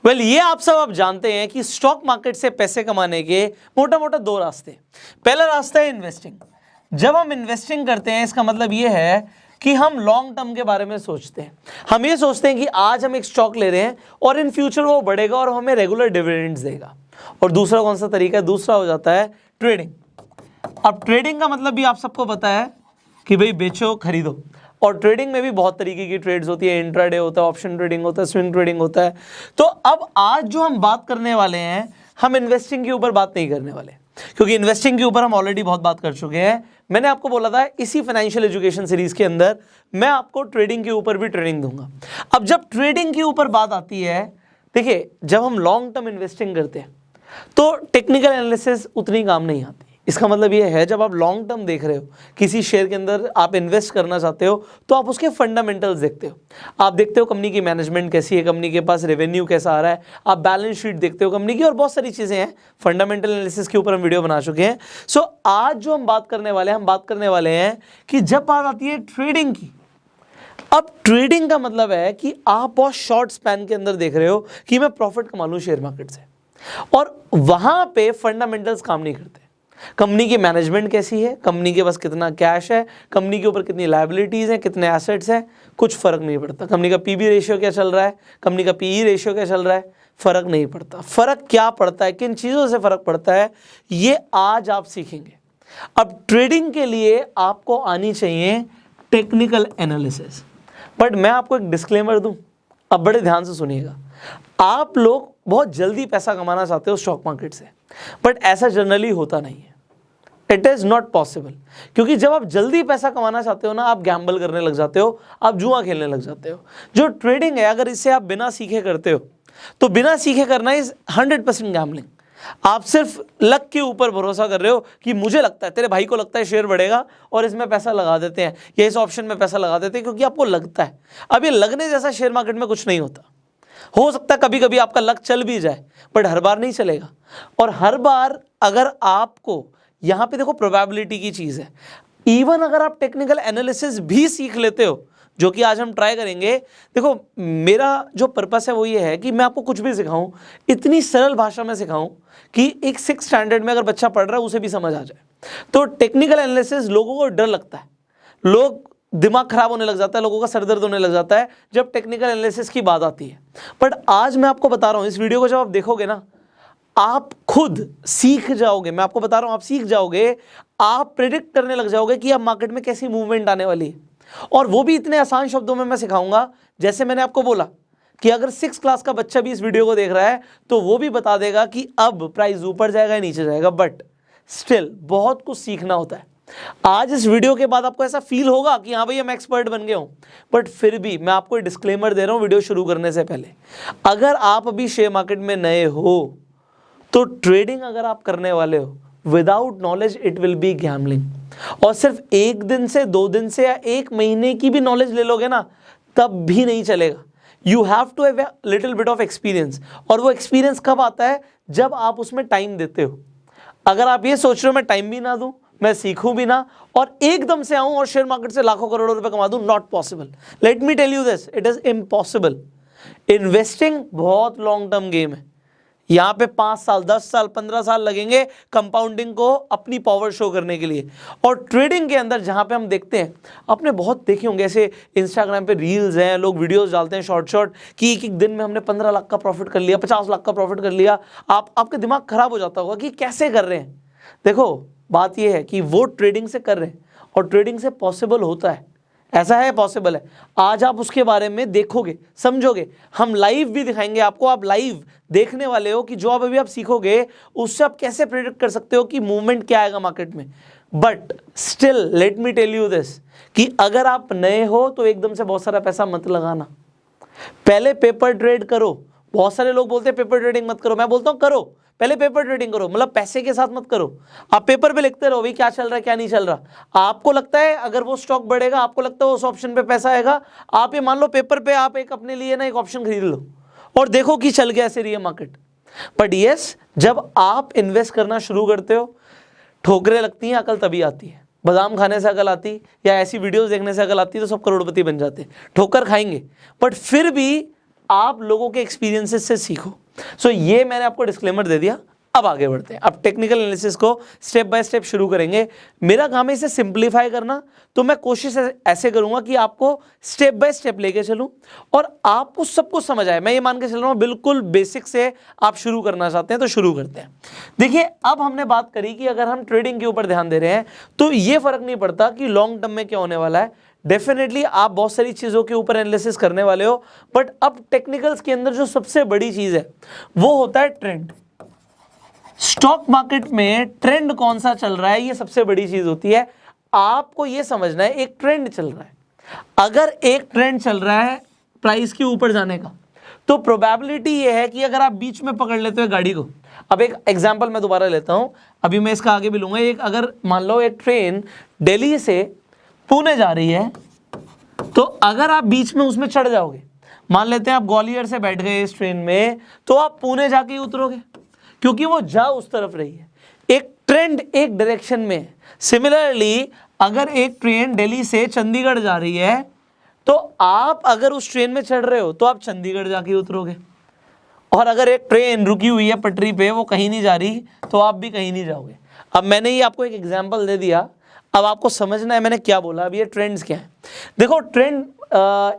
ये आप सब आप जानते हैं कि स्टॉक मार्केट से पैसे कमाने के मोटा मोटा दो रास्ते। पहला रास्ता है इन्वेस्टिंग। जब हम इन्वेस्टिंग करते हैं इसका मतलब ये है कि हम लॉन्ग टर्म के बारे में सोचते हैं। हम ये सोचते हैं कि आज हम एक स्टॉक ले रहे हैं और इन फ्यूचर वो बढ़ेगा और हमें रेगुलर डिविडेंड्स देगा। और दूसरा कौन सा तरीका है? दूसरा हो जाता है ट्रेडिंग। अब ट्रेडिंग का मतलब भी आप सबको पता है कि भाई बेचो खरीदो, और ट्रेडिंग में भी बहुत तरीके की ट्रेड्स होती है। इंट्राडे होता है, ऑप्शन ट्रेडिंग होता है, स्विंग ट्रेडिंग होता है। तो अब आज जो हम बात करने वाले हैं, हम इन्वेस्टिंग के ऊपर बात नहीं करने वाले, क्योंकि इन्वेस्टिंग के ऊपर हम ऑलरेडी बहुत बात कर चुके हैं। मैंने आपको बोला था इसी फाइनेंशियल एजुकेशन सीरीज के अंदर मैं आपको ट्रेडिंग के ऊपर भी ट्रेनिंग दूंगा। अब जब ट्रेडिंग के ऊपर बात आती है, देखिए जब हम लॉन्ग टर्म इन्वेस्टिंग करते हैं तो टेक्निकल एनालिसिस उतनी काम नहीं आती। इसका मतलब ये है जब आप लॉन्ग टर्म देख रहे हो, किसी शेयर के अंदर आप इन्वेस्ट करना चाहते हो, तो आप उसके फंडामेंटल्स देखते हो। आप देखते हो कंपनी की मैनेजमेंट कैसी है, कंपनी के पास रेवेन्यू कैसा आ रहा है, आप बैलेंस शीट देखते हो कंपनी की, और बहुत सारी चीज़ें हैं। फंडामेंटल एनालिसिस के ऊपर हम वीडियो बना चुके हैं। सो आज जो हम बात करने वाले हैं कि जब बात आती है ट्रेडिंग की। अब ट्रेडिंग का मतलब है कि आप बहुत शॉर्ट स्पैन के अंदर देख रहे हो कि मैं प्रॉफिट कमा लूँ शेयर मार्केट से, और वहाँ पे फंडामेंटल्स काम नहीं करते। कंपनी की मैनेजमेंट कैसी है, कंपनी के पास कितना कैश है, कंपनी के ऊपर कितनी लायबिलिटीज़ हैं, कितने एसेट्स हैं, कुछ फर्क नहीं पड़ता। कंपनी का पीबी रेशियो क्या चल रहा है, कंपनी का पीई रेशियो क्या चल रहा है, फर्क नहीं पड़ता। फर्क क्या पड़ता है, किन चीज़ों से फर्क पड़ता है, ये आज आप सीखेंगे। अब ट्रेडिंग के लिए आपको आनी चाहिए टेक्निकल एनालिसिस। बट मैं आपको एक डिस्क्लेमर दूं, अब बड़े ध्यान से सुनिएगा। आप लोग बहुत जल्दी पैसा कमाना चाहते हो स्टॉक मार्केट से, बट ऐसा जनरली होता नहीं है। इट इज़ नॉट पॉसिबल, क्योंकि जब आप जल्दी पैसा कमाना चाहते हो ना, आप गैम्बल करने लग जाते हो, आप जुआ खेलने लग जाते हो। जो ट्रेडिंग है, अगर इसे आप बिना सीखे करते हो, तो बिना सीखे करना इज 100% गैम्बलिंग। आप सिर्फ लक के ऊपर भरोसा कर रहे हो कि मुझे लगता है, तेरे भाई को लगता है शेयर बढ़ेगा और इसमें पैसा लगा देते हैं, या इस ऑप्शन में पैसा लगा देते हैं, क्योंकि आपको लगता है। अब ये लगने जैसा शेयर मार्केट में कुछ नहीं होता। हो सकता है कभी कभी आपका लक चल भी जाए, बट हर बार नहीं चलेगा। और हर बार अगर आपको यहाँ पे देखो, प्रोबेबिलिटी की चीज़ है। इवन अगर आप टेक्निकल एनालिसिस भी सीख लेते हो, जो कि आज हम ट्राई करेंगे। देखो मेरा जो पर्पस है वो ये है कि मैं आपको कुछ भी सिखाऊं, इतनी सरल भाषा में सिखाऊं कि एक 6th स्टैंडर्ड में अगर बच्चा पढ़ रहा है उसे भी समझ आ जाए। तो टेक्निकल एनालिसिस लोगों को डर लगता है, लोग दिमाग खराब होने लग जाता है, लोगों का सर दर्द होने लग जाता है जब टेक्निकल एनालिसिस की बात आती है। बट आज मैं आपको बता रहा हूँ, इस वीडियो को जब आप देखोगे ना, आप खुद सीख जाओगे। मैं आपको बता रहा हूं, आप सीख जाओगे, आप प्रेडिक्ट करने लग जाओगे कि अब मार्केट में कैसी मूवमेंट आने वाली है। और वो भी इतने आसान शब्दों में मैं सिखाऊंगा, जैसे मैंने आपको बोला कि अगर 6th क्लास का बच्चा भी इस वीडियो को देख रहा है तो वो भी बता देगा कि अब प्राइस ऊपर जाएगा या नीचे जाएगा। बट स्टिल बहुत कुछ सीखना होता है। आज इस वीडियो के बाद आपको ऐसा फील होगा कि हाँ भाई हम एक्सपर्ट बन गए हूं, बट फिर भी मैं आपको डिस्क्लेमर दे रहा हूं वीडियो शुरू करने से पहले। अगर आप अभी शेयर मार्केट में नए हो तो ट्रेडिंग अगर आप करने वाले हो, without knowledge it will be gambling. और सिर्फ 1 दिन से 2 दिन से या 1 महीने की भी नॉलेज ले लोगे ना, तब भी नहीं चलेगा। You have to have little bit of experience. और वो एक्सपीरियंस कब आता है? जब आप उसमें टाइम देते हो। अगर आप ये सोच रहे हो मैं टाइम भी ना दूं, मैं सीखूं भी ना, और एकदम से आऊं और शेयर मार्केट से लाखों करोड़ों रुपए कमा दूं, not possible. Let me tell you this, it is impossible. Investing बहुत लॉन्ग टर्म गेम है। यहाँ पे 5 साल, 10 साल, 15 साल लगेंगे कंपाउंडिंग को अपनी पावर शो करने के लिए। और ट्रेडिंग के अंदर जहाँ पे हम देखते हैं, आपने बहुत देखे होंगे ऐसे इंस्टाग्राम पे रील्स हैं, लोग वीडियोस डालते हैं शॉर्ट कि एक दिन में हमने 15 लाख का प्रॉफिट कर लिया, 50 लाख का प्रॉफिट कर लिया। आपका दिमाग खराब हो जाता होगा कि कैसे कर रहे हैं। देखो बात यह है कि वो ट्रेडिंग से कर रहे हैं, और ट्रेडिंग से पॉसिबल होता है, ऐसा है, पॉसिबल है। आज आप उसके बारे में देखोगे, समझोगे, हम लाइव भी दिखाएंगे आपको। आप लाइव देखने वाले हो कि जो आप अभी आप सीखोगे उससे आप कैसे प्रेडिक्ट कर सकते हो कि मूवमेंट क्या आएगा मार्केट में। But still let me tell you this कि अगर आप नए हो तो एकदम से बहुत सारा पैसा मत लगाना, पहले पेपर ट्रेड करो। बहुत सारे लोग बोलते हैं पेपर ट्रेडिंग मत करो, मैं बोलता हूं करो, पहले पेपर ट्रेडिंग करो। मतलब पैसे के साथ मत करो, आप पेपर पे लिखते रहो भाई क्या चल रहा है क्या नहीं चल रहा। आपको लगता है अगर वो स्टॉक बढ़ेगा, आपको लगता है उस ऑप्शन पे पैसा आएगा, आप ये मान लो पेपर पे आप एक अपने लिए ना एक ऑप्शन खरीद लो और देखो कि चल गया ऐसे रही है मार्केट। बट यस, जब आप इन्वेस्ट करना शुरू करते हो, ठोकरें लगती हैं, अकल तभी आती है। बादाम खाने से अकल आती या ऐसी वीडियोस देखने से अकल आती तो सब करोड़पति बन जाते। ठोकर खाएंगे, बट फिर भी आप लोगों के एक्सपीरियंसेस से सीखो। सो ये मैंने आपको डिस्क्लेमर दे दिया। अब आगे बढ़ते हैं, अब टेक्निकल एनालिसिस को स्टेप बाय स्टेप शुरू करेंगे। मेरा काम है इसे सिंप्लीफाई करना, तो मैं कोशिश ऐसे करूंगा कि आपको स्टेप बाय स्टेप लेके चलूं और आपको सब कुछ समझ आए। मैं ये मान के चल रहा हूँ बिल्कुल बेसिक से आप शुरू करना चाहते हैं तो शुरू करते हैं। देखिए, अब हमने बात करी कि अगर हम ट्रेडिंग के ऊपर ध्यान दे रहे हैं तो ये फर्क नहीं पड़ता कि लॉन्ग टर्म में क्या होने वाला है। डेफिनेटली आप बहुत सारी चीज़ों के ऊपर एनालिसिस करने वाले हो, बट अब टेक्निकल्स के अंदर जो सबसे बड़ी चीज़ है वो होता है ट्रेंड। स्टॉक मार्केट में ट्रेंड कौन सा चल रहा है, ये सबसे बड़ी चीज होती है। आपको ये समझना है एक ट्रेंड चल रहा है। अगर एक ट्रेंड चल रहा है प्राइस के ऊपर जाने का, तो प्रोबेबिलिटी ये है कि अगर आप बीच में पकड़ लेते हो गाड़ी को, अब एक एग्जांपल मैं दोबारा लेता हूं, अभी मैं इसका आगे भी लूंगा। एक अगर मान लो एक ट्रेन दिल्ली से पुणे जा रही है, तो अगर आप बीच में उसमें चढ़ जाओगे, मान लेते हैं आप ग्वालियर से बैठ गए इस ट्रेन में, तो आप पुणे जाके ही उतरोगे, क्योंकि वो जा उस तरफ रही है। एक ट्रेंड एक डायरेक्शन में है। सिमिलरली अगर एक ट्रेन दिल्ली से चंडीगढ़ जा रही है, तो आप अगर उस ट्रेन में चढ़ रहे हो तो आप चंडीगढ़ जाके उतरोगे, और अगर एक ट्रेन रुकी हुई है पटरी पे, वो कहीं नहीं जा रही, तो आप भी कहीं नहीं जाओगे। अब मैंने ये आपको एक एग्जाम्पल दे दिया, अब आपको समझना है मैंने क्या बोला। अब ये ट्रेंड्स क्या है, देखो ट्रेंड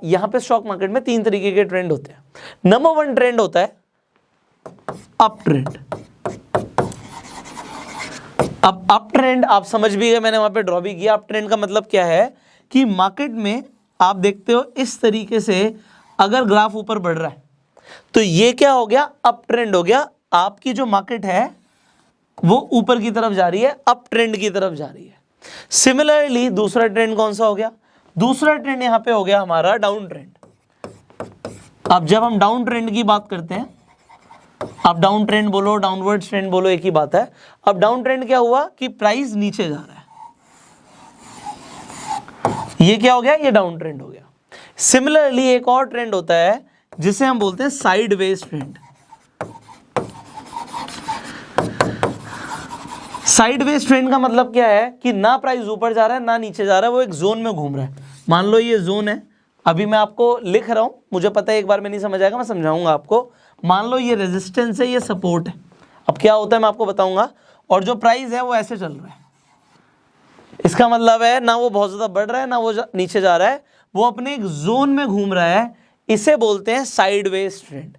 यहाँ पे स्टॉक मार्केट में 3 तरीके के ट्रेंड होते हैं। नंबर 1 ट्रेंड होता है अप ट्रेंड। अब अप ट्रेंड आप समझ भी गए, मैंने वहां पे ड्रॉ भी किया। अप ट्रेंड का मतलब क्या है कि मार्केट में आप देखते हो इस तरीके से अगर ग्राफ ऊपर बढ़ रहा है, तो ये क्या हो गया, अप ट्रेंड हो गया। आपकी जो मार्केट है वो ऊपर की तरफ जा रही है, अप ट्रेंड की तरफ जा रही है। सिमिलरली दूसरा ट्रेंड कौन सा हो गया, दूसरा ट्रेंड यहां पे हो गया हमारा डाउन ट्रेंड। अब जब हम डाउन ट्रेंड की बात करते हैं, आप डाउन ट्रेंड बोलो डाउनवर्ड ट्रेंड बोलो एक ही बात है। अब डाउन ट्रेंड क्या हुआ कि प्राइस नीचे जा रहा है, ये क्या हो गया, ये डाउन ट्रेंड हो गया। सिमिलरली एक और ट्रेंड होता है जिसे हम बोलते हैं साइडवेज ट्रेंड। साइडवेज ट्रेंड का मतलब क्या है कि ना प्राइस ऊपर जा रहा है ना नीचे जा रहा है, वो एक जोन में घूम रहा है। मान लो ये जोन है, अभी मैं आपको लिख रहा हूं, मुझे पता है एक बार में नहीं समझ आएगा, मैं समझाऊंगा आपको। मान लो ये रेजिस्टेंस है, ये सपोर्ट है। अब क्या होता है मैं आपको बताऊंगा, और जो प्राइस है वो ऐसे चल रहा है। इसका मतलब है ना वो बहुत ज्यादा बढ़ रहा है ना वो नीचे जा रहा है, वो अपने एक जोन में घूम रहा है। इसे बोलते हैं साइडवेज ट्रेंड।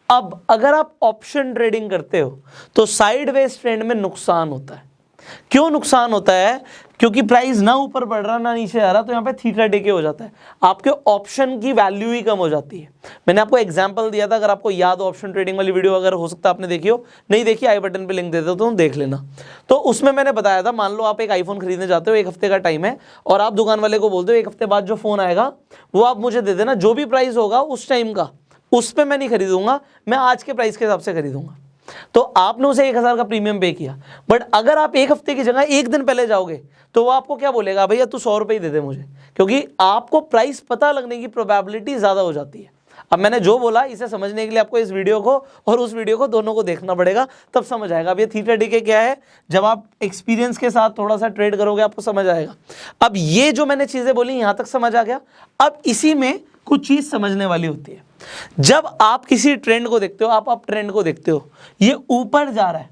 अब अगर आप ऑप्शन ट्रेडिंग करते हो तो साइडवेज ट्रेंड में नुकसान होता है। क्यों नुकसान होता है, क्योंकि प्राइस ना ऊपर बढ़ रहा ना नीचे आ रहा, तो यहाँ पे थीटा डीके हो जाता है, आपके ऑप्शन की वैल्यू ही कम हो जाती है। मैंने आपको एग्जांपल दिया था, अगर आपको याद हो ऑप्शन ट्रेडिंग वाली वीडियो, अगर हो सकता है आपने देखी हो, नहीं देखी आई बटन पे लिंक दे देता हूं, देख लेना। तो उसमें मैंने बताया था, मान लो आप एक आईफोन खरीदने जाते हो, 1 हफ्ते का टाइम है, और आप दुकान वाले को बोलते हो 1 हफ्ते बाद जो फोन आएगा वो आप मुझे दे देना, जो भी प्राइस होगा उस टाइम का, उस पर मैं नहीं खरीदूंगा, मैं आज के प्राइस के हिसाब से खरीदूंगा। तो आपने उसे 1000 का प्रीमियम पे किया, बट अगर आप 1 हफ्ते की जगह 1 दिन पहले जाओगे तो वो आपको क्या बोलेगा, भैया तू 100 रुपए ही दे दे मुझे, क्योंकि आपको प्राइस पता लगने की प्रोबेबिलिटी ज्यादा हो जाती है। अब मैंने जो बोला इसे समझने के लिए आपको इस वीडियो को और उस वीडियो को दोनों को देखना पड़ेगा, तब समझ आएगा। अब ये थीटा डीके क्या है, जब आप एक्सपीरियंस के साथ थोड़ा सा ट्रेड करोगे आपको समझ आएगा। अब ये जो मैंने चीजें बोली यहां तक समझ आ गया। अब इसी में कुछ चीज समझने वाली होती है। जब आप किसी ट्रेंड को देखते हो, आप अप ट्रेंड को देखते हो, ये ऊपर जा रहा है,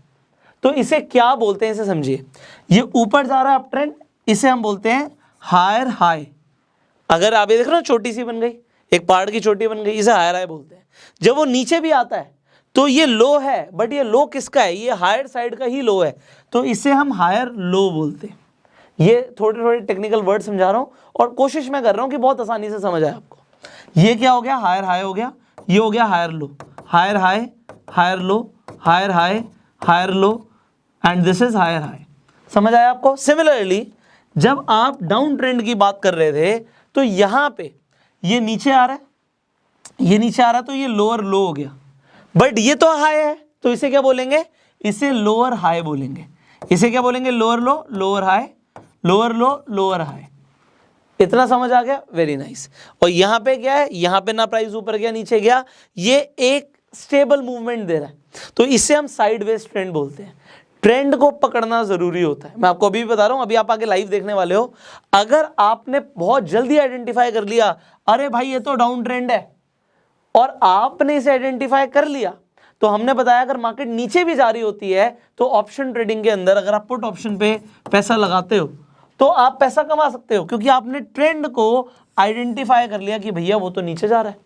तो इसे क्या बोलते हैं, इसे समझिए। ये ऊपर जा रहा है अप ट्रेंड, इसे हम बोलते हैं हायर हाई। अगर आप ये देख रहे हो छोटी सी बन गई, एक पहाड़ की चोटी बन गई, इसे हायर हाई बोलते हैं। जब वो नीचे भी आता है तो ये लो है, बट ये लो किसका है, ये हायर साइड का ही लो है, तो इसे हम हायर लो बोलते हैं। ये थोड़े थोड़े टेक्निकल वर्ड समझा रहा हूं और कोशिश मैं कर रहा हूं कि बहुत आसानी से समझ आए आपको। ये क्या हो गया, हायर हाई हो गया, ये हो गया higher low, higher high, higher low, higher high, higher low, and this is higher high. समझ आया आपको। सिमिलरली जब आप डाउन ट्रेंड की बात कर रहे थे, तो यहां पे ये नीचे आ रहा है, ये नीचे आ रहा है, तो ये लोअर लो हो गया, बट ये तो हाई है, तो इसे क्या बोलेंगे, इसे लोअर हाई बोलेंगे। इसे क्या बोलेंगे, लोअर लो, लोअर हाई, लोअर लो, लोअर हाई। इतना समझ आ गया, वेरी नाइस। और यहां पे क्या है, यहां पे ना प्राइस ऊपर गया नीचे गया, ये एक स्टेबल मूवमेंट दे रहा है, तो इसे हम साइडवेज ट्रेंड बोलते हैं। ट्रेंड को पकड़ना जरूरी होता है। मैं आपको अभी भी बता रहा हूं, अभी आप आगे लाइव देखने वाले हो, अगर आपने बहुत जल्दी आइडेंटिफाई कर लिया, अरे भाई ये तो डाउन ट्रेंड है, और आपने इसे आइडेंटिफाई कर लिया, तो हमने बताया अगर मार्केट नीचे भी जा रही होती है तो ऑप्शन ट्रेडिंग के अंदर अगर आप पुट ऑप्शन पे पैसा लगाते हो तो आप पैसा कमा सकते हो, क्योंकि आपने ट्रेंड को आइडेंटिफाई कर लिया कि भैया वो तो नीचे जा रहा है।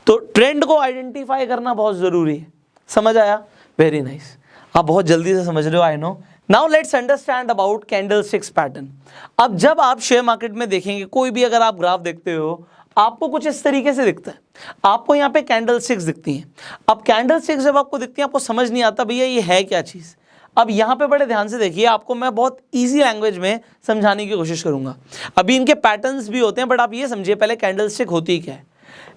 तो ट्रेंड को आइडेंटिफाई करना बहुत जरूरी है। समझ आया? वेरी नाइस, आप बहुत जल्दी से समझ रहे हो, I know. Now let's understand about candlesticks pattern. अब जब आप शेयर मार्केट में देखेंगे, कोई भी अगर आप ग्राफ देखते हो, आपको कुछ इस तरीके से दिखता है। आपको यहाँ पे कैंडलस्टिक्स दिखती हैं। अब कैंडलस्टिक्स जब आपको दिखती हैं, आपको समझ नहीं आता भैया ये है क्या चीज़। अब यहाँ पे बड़े ध्यान से देखिए, आपको मैं बहुत इजी लैंग्वेज में समझाने की कोशिश करूंगा। अभी इनके पैटर्न्स भी होते हैं, बट आप ये समझिए पहले कैंडलस्टिक होती क्या है।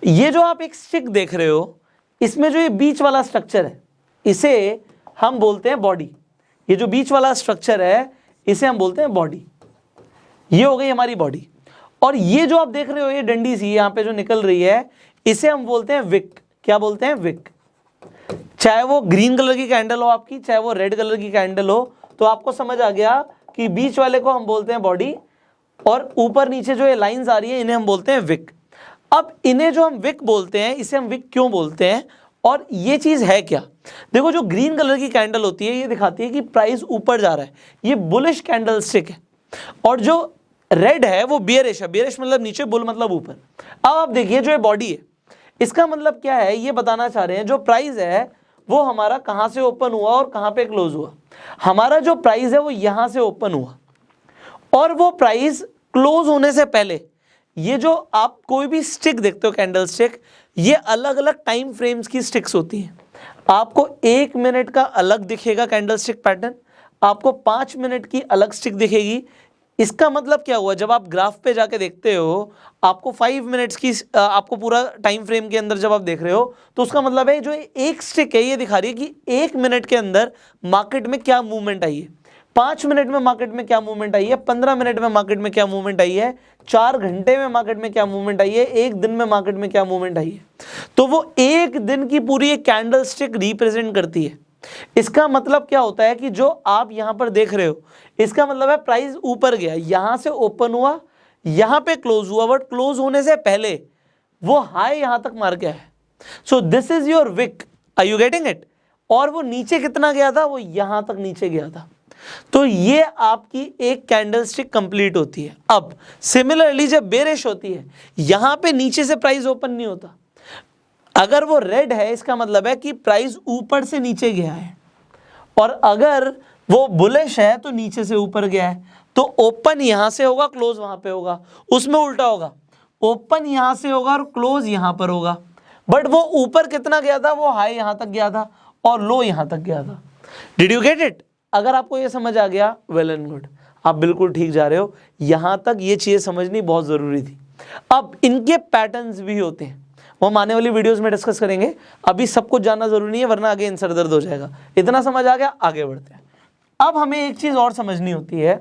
ये जो आप एक स्टिक देख रहे हो, इसमें जो ये बीच वाला स्ट्रक्चर है, इसे हम बोलते हैं बॉडी। ये जो बीच वाला स्ट्रक्चर है, इसे हम बोलते हैं बॉडी। ये हो गई हमारी बॉडी। और ये जो आप देख रहे हो, ये डंडी सी यहाँ पे जो निकल रही है, इसे हम बोलते हैं विक। क्या बोलते हैं? विक। चाहे वो ग्रीन कलर की कैंडल हो आपकी, चाहे वो रेड कलर की कैंडल हो, तो आपको समझ आ गया कि बीच वाले को हम बोलते हैं बॉडी, और ऊपर नीचे जो ये लाइंस आ रही है, इन्हें हम बोलते हैं विक। अब इन्हें जो हम विक बोलते हैं, इसे हम विक क्यों बोलते हैं और ये चीज है क्या? देखो, जो ग्रीन कलर की कैंडल होती है, ये दिखाती है कि प्राइस ऊपर जा रहा है, ये बुलिश कैंडल स्टिक है। और जो रेड है वो बियरिश है। बियरिश मतलब नीचे, बुल मतलब ऊपर। अब आप देखिए, जो ये बॉडी है, इसका मतलब क्या है? ये बताना चाह रहे हैं जो प्राइस है वो हमारा कहां से ओपन हुआ और कहां पे क्लोज हुआ। हमारा जो प्राइस है वो यहां से ओपन हुआ, और वो प्राइस क्लोज होने से पहले, ये जो आप कोई भी स्टिक देखते हो, कैंडल स्टिक, ये अलग अलग टाइम फ्रेम्स की स्टिक्स होती हैं। आपको 1 मिनट का अलग दिखेगा कैंडल स्टिक पैटर्न, आपको 5 मिनट की अलग स्टिक दिखेगी। इसका मतलब क्या हुआ? जब आप ग्राफ पे जाके देखते हो, आपको 5 मिनट्स की आपको पूरा टाइम फ्रेम के अंदर जब आप देख रहे हो, तो उसका मतलब है जो एक स्टिक है, ये दिखा रही है कि 1 मिनट के अंदर मार्केट में क्या मूवमेंट आई है, 5 मिनट में मार्केट में क्या मूवमेंट आई है, 15 मिनट में मार्केट में क्या मूवमेंट आई है, 4 घंटे में मार्केट में क्या मूवमेंट आई है, 1 दिन में मार्केट में क्या मूवमेंट आई है। तो वो 1 दिन की पूरी एक कैंडल स्टिक रिप्रेजेंट करती है। इसका मतलब क्या होता है कि जो आप यहां पर देख रहे हो, इसका मतलब है प्राइस ऊपर गया, यहां से ओपन हुआ, यहां पे क्लोज हुआ, बट क्लोज होने से पहले वो हाई यहां तक मार गया है। So this is your wick, are you getting it? और वो नीचे कितना गया था? वो यहां तक नीचे गया था। तो ये आपकी एक कैंडलस्टिक कंप्लीट होती है। अब सिमिलरली जब बेरिश होती है, यहां पे नीचे से प्राइस ओपन नहीं होता। अगर वो रेड है, इसका मतलब है कि प्राइस ऊपर से नीचे गया है, और अगर वो बुलिश है तो नीचे से ऊपर गया है। तो ओपन यहां से होगा, क्लोज वहां पे होगा। उसमें उल्टा होगा, ओपन यहां से होगा और क्लोज यहां पर होगा। बट वो ऊपर कितना गया था? वो हाई यहां तक गया था और लो यहां तक गया था। Did you get it? अगर आपको ये समझ आ गया, वेल एंड गुड, आप बिल्कुल ठीक जा रहे हो। यहां तक ये चीजें समझनी बहुत जरूरी थी। अब इनके पैटर्न्स भी होते हैं, वो हम आने वाली वीडियोस में डिस्कस करेंगे। अभी सब कुछ जानना जरूरी नहीं है, वरना आगे सर दर्द हो जाएगा। इतना समझ आ गया, आगे बढ़ते हैं। अब हमें एक चीज और समझनी होती है।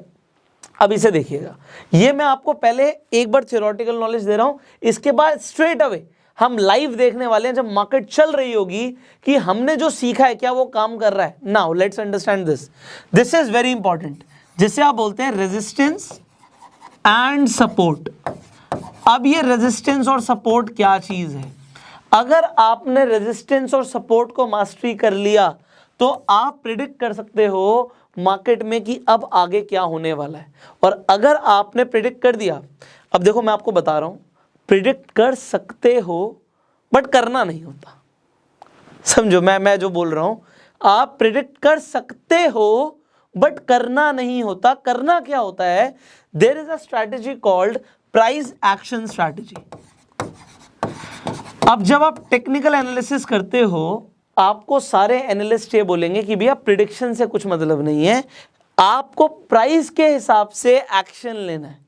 अब इसे देखिएगा, ये मैं आपको पहले एक बार थ्योरेटिकल नॉलेज दे रहा हूं, इसके बाद स्ट्रेट अवे हम लाइव देखने वाले हैं, जब मार्केट चल रही होगी, कि हमने जो सीखा है क्या वो काम कर रहा है। Now let's understand this is very important, जिसे आप बोलते हैं रेजिस्टेंस एंड सपोर्ट। अब ये रेजिस्टेंस और सपोर्ट क्या चीज है? अगर आपने रेजिस्टेंस और सपोर्ट को मास्टरी कर लिया, तो आप प्रिडिक्ट कर सकते हो मार्केट में कि अब आगे क्या होने वाला है। और अगर आपने प्रिडिक्ट कर दिया, अब देखो मैं आपको बता रहा हूं, प्रिडिक्ट कर सकते हो बट करना नहीं होता। समझो मैं जो बोल रहा हूं, आप प्रिडिक्ट कर सकते हो बट करना नहीं होता। करना क्या होता है? There is a strategy called price action strategy. अब जब आप टेक्निकल एनालिसिस करते हो, आपको सारे एनालिस्ट ये बोलेंगे कि भैया प्रिडिक्शन से कुछ मतलब नहीं है, आपको प्राइस के हिसाब से एक्शन लेना है।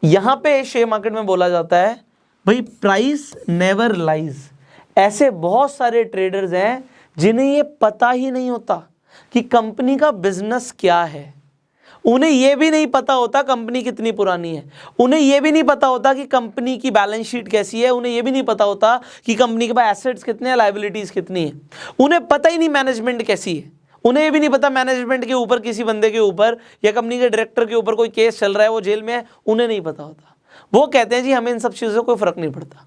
यहां पे शेयर मार्केट में बोला जाता है भाई प्राइस नेवर लाइज। ऐसे बहुत सारे ट्रेडर्स हैं जिन्हें ये पता ही नहीं होता कि कंपनी का बिजनेस क्या है। उन्हें यह भी नहीं पता होता कंपनी कितनी पुरानी है, उन्हें यह भी नहीं पता होता कि कंपनी की बैलेंस शीट कैसी है, उन्हें यह भी नहीं पता होता कि कंपनी के पास एसेट्स कितने हैं, लायबिलिटीज कितनी है। उन्हें पता ही नहीं मैनेजमेंट कैसी है, उन्हें यह भी नहीं पता मैनेजमेंट के ऊपर किसी बंदे के ऊपर या कंपनी के डायरेक्टर के ऊपर कोई केस चल रहा है, वो जेल में है, उन्हें नहीं पता होता। वो कहते हैं जी हमें इन सब चीज़ों से कोई फर्क नहीं पड़ता।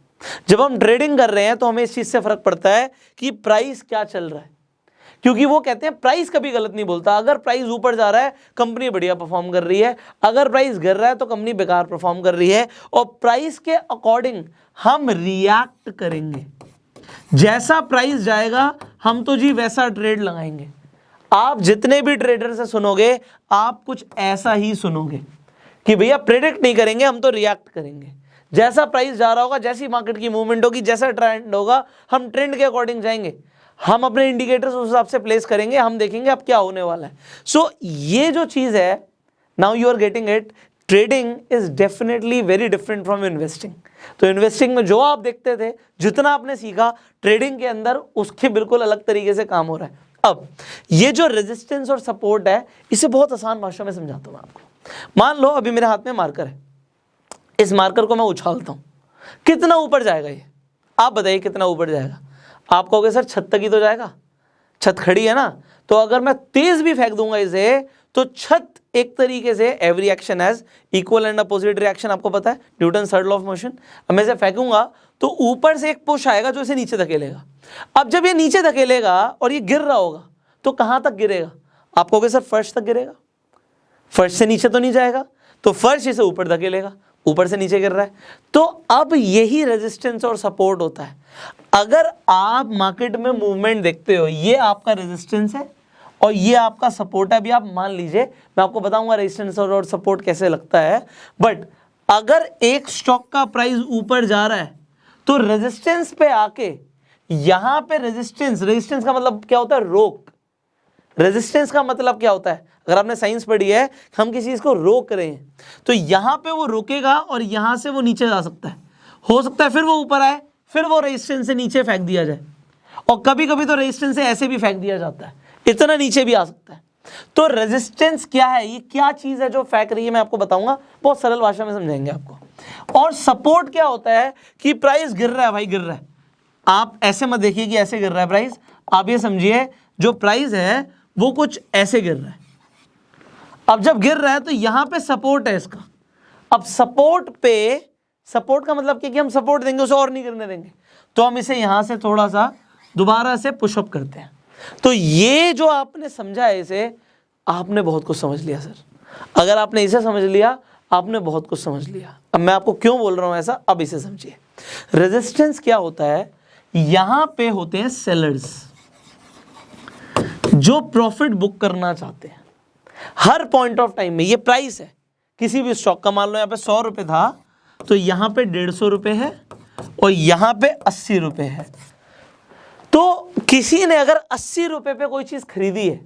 जब हम ट्रेडिंग कर रहे हैं तो हमें इस चीज से फर्क पड़ता है कि प्राइस क्या चल रहा है, क्योंकि वो कहते हैं प्राइस कभी गलत नहीं बोलता। अगर प्राइस ऊपर जा रहा है कंपनी बढ़िया परफॉर्म कर रही है, अगर प्राइस गिर रहा है तो कंपनी बेकार परफॉर्म कर रही है, और प्राइस के अकॉर्डिंग हम रिएक्ट करेंगे। जैसा प्राइस जाएगा हम तो जी वैसा ट्रेड लगाएंगे। आप जितने भी ट्रेडर से सुनोगे आप कुछ ऐसा ही सुनोगे कि भैया प्रेडिक्ट नहीं करेंगे, हम तो रिएक्ट करेंगे। जैसा प्राइस जा रहा होगा, जैसी मार्केट की मूवमेंट होगी, जैसा ट्रेंड होगा, हम ट्रेंड के अकॉर्डिंग जाएंगे, हम अपने इंडिकेटर्स उस हिसाब से प्लेस करेंगे, हम देखेंगे अब क्या होने वाला है। सो ये जो चीज़ है, now you are getting it, trading is definitely very different from investing. तो इन्वेस्टिंग में जो आप देखते थे, जितना आपने सीखा, ट्रेडिंग के अंदर उसके बिल्कुल अलग तरीके से काम हो रहा है। अब ये जो रेजिस्टेंस और सपोर्ट है, इसे बहुत आसान भाषा में समझाता हूँ मैं आपको। मान लो अभी मेरे हाथ में मार्कर है, इस मार्कर को मैं उछालता हूँ, कितना ऊपर जाएगा ये? आप बताइए कितना ऊपर जाएगा? आप कहोगे सर छत तक ही तो जाएगा, छत खड़ी है ना। तो अगर मैं तेज भी फेंक दूंगा इसे तो छत एक तरीके से every action has equal and opposite reaction, आपको पता है Newton third law of motion. अब मैं इसे फेंकूंगा तो ऊपर से एक पुश आएगा जो इसे नीचे धकेलेगा। अब जब ये नीचे धकेलेगा और ये गिर रहा होगा तो कहाँ तक गिरेगा? आप कहोगे सर फर्श तक गिरेगा, फर्श से नीचे तो नहीं जाएगा, तो फर्श इसे ऊपर धकेलेगा, ऊपर से नीचे गिर रहा है। तो अब यही रेजिस्टेंस और सपोर्ट होता है। अगर आप मार्केट में मूवमेंट देखते हो, ये आपका रेजिस्टेंस है और ये आपका सपोर्ट है। अभी आप मान लीजिए, मैं आपको बताऊंगा रेजिस्टेंस और सपोर्ट कैसे लगता है, बट अगर एक स्टॉक का प्राइस ऊपर जा रहा है तो रेजिस्टेंस पे आके यहां पे रेजिस्टेंस का मतलब क्या होता है? रोक। रेजिस्टेंस का मतलब क्या होता है? अगर आपने साइंस पढ़ी है, हम किसी चीज को रोक रहे हैं तो यहां पे वो रोकेगा और यहां से वो नीचे जा सकता है, हो सकता है फिर वो ऊपर आए, फिर वो रेजिस्टेंस से नीचे फेंक दिया जाए, और कभी कभी तो रेजिस्टेंस से ऐसे भी फेंक दिया जाता है, इतना नीचे भी आ सकता है। तो रेजिस्टेंस क्या है, ये क्या चीज है जो फेंक रही है, मैं आपको बताऊंगा, बहुत सरल भाषा में समझाएंगे आपको। और सपोर्ट क्या होता है कि प्राइस गिर रहा है, भाई गिर रहा है, आप ऐसे मत देखिए कि ऐसे गिर रहा है प्राइस, आप ये समझिए जो प्राइस है वो कुछ ऐसे गिर रहा है। अब जब गिर रहा है तो यहां पे सपोर्ट है इसका। अब सपोर्ट का मतलब क्या कि हम सपोर्ट देंगे, उसे और नहीं गिरने देंगे, तो हम इसे यहां से थोड़ा सा दोबारा से पुशअप करते हैं। तो ये जो आपने समझा है, इसे आपने बहुत कुछ समझ लिया सर। अगर आपने इसे समझ लिया, आपने बहुत कुछ समझ लिया। अब मैं आपको क्यों बोल रहा हूं ऐसा, अब इसे समझिए। रेजिस्टेंस क्या होता है? यहां पे होते हैं सेलर्स जो प्रॉफिट बुक करना चाहते हैं हर पॉइंट ऑफ टाइम में। ये प्राइस है किसी भी स्टॉक का, मान लो यहाँ पे 100 रुपये था तो यहाँ पे 150 रुपये है और यहाँ पे 80 रुपये है। तो किसी ने अगर 80 रुपये पे कोई चीज़ खरीदी है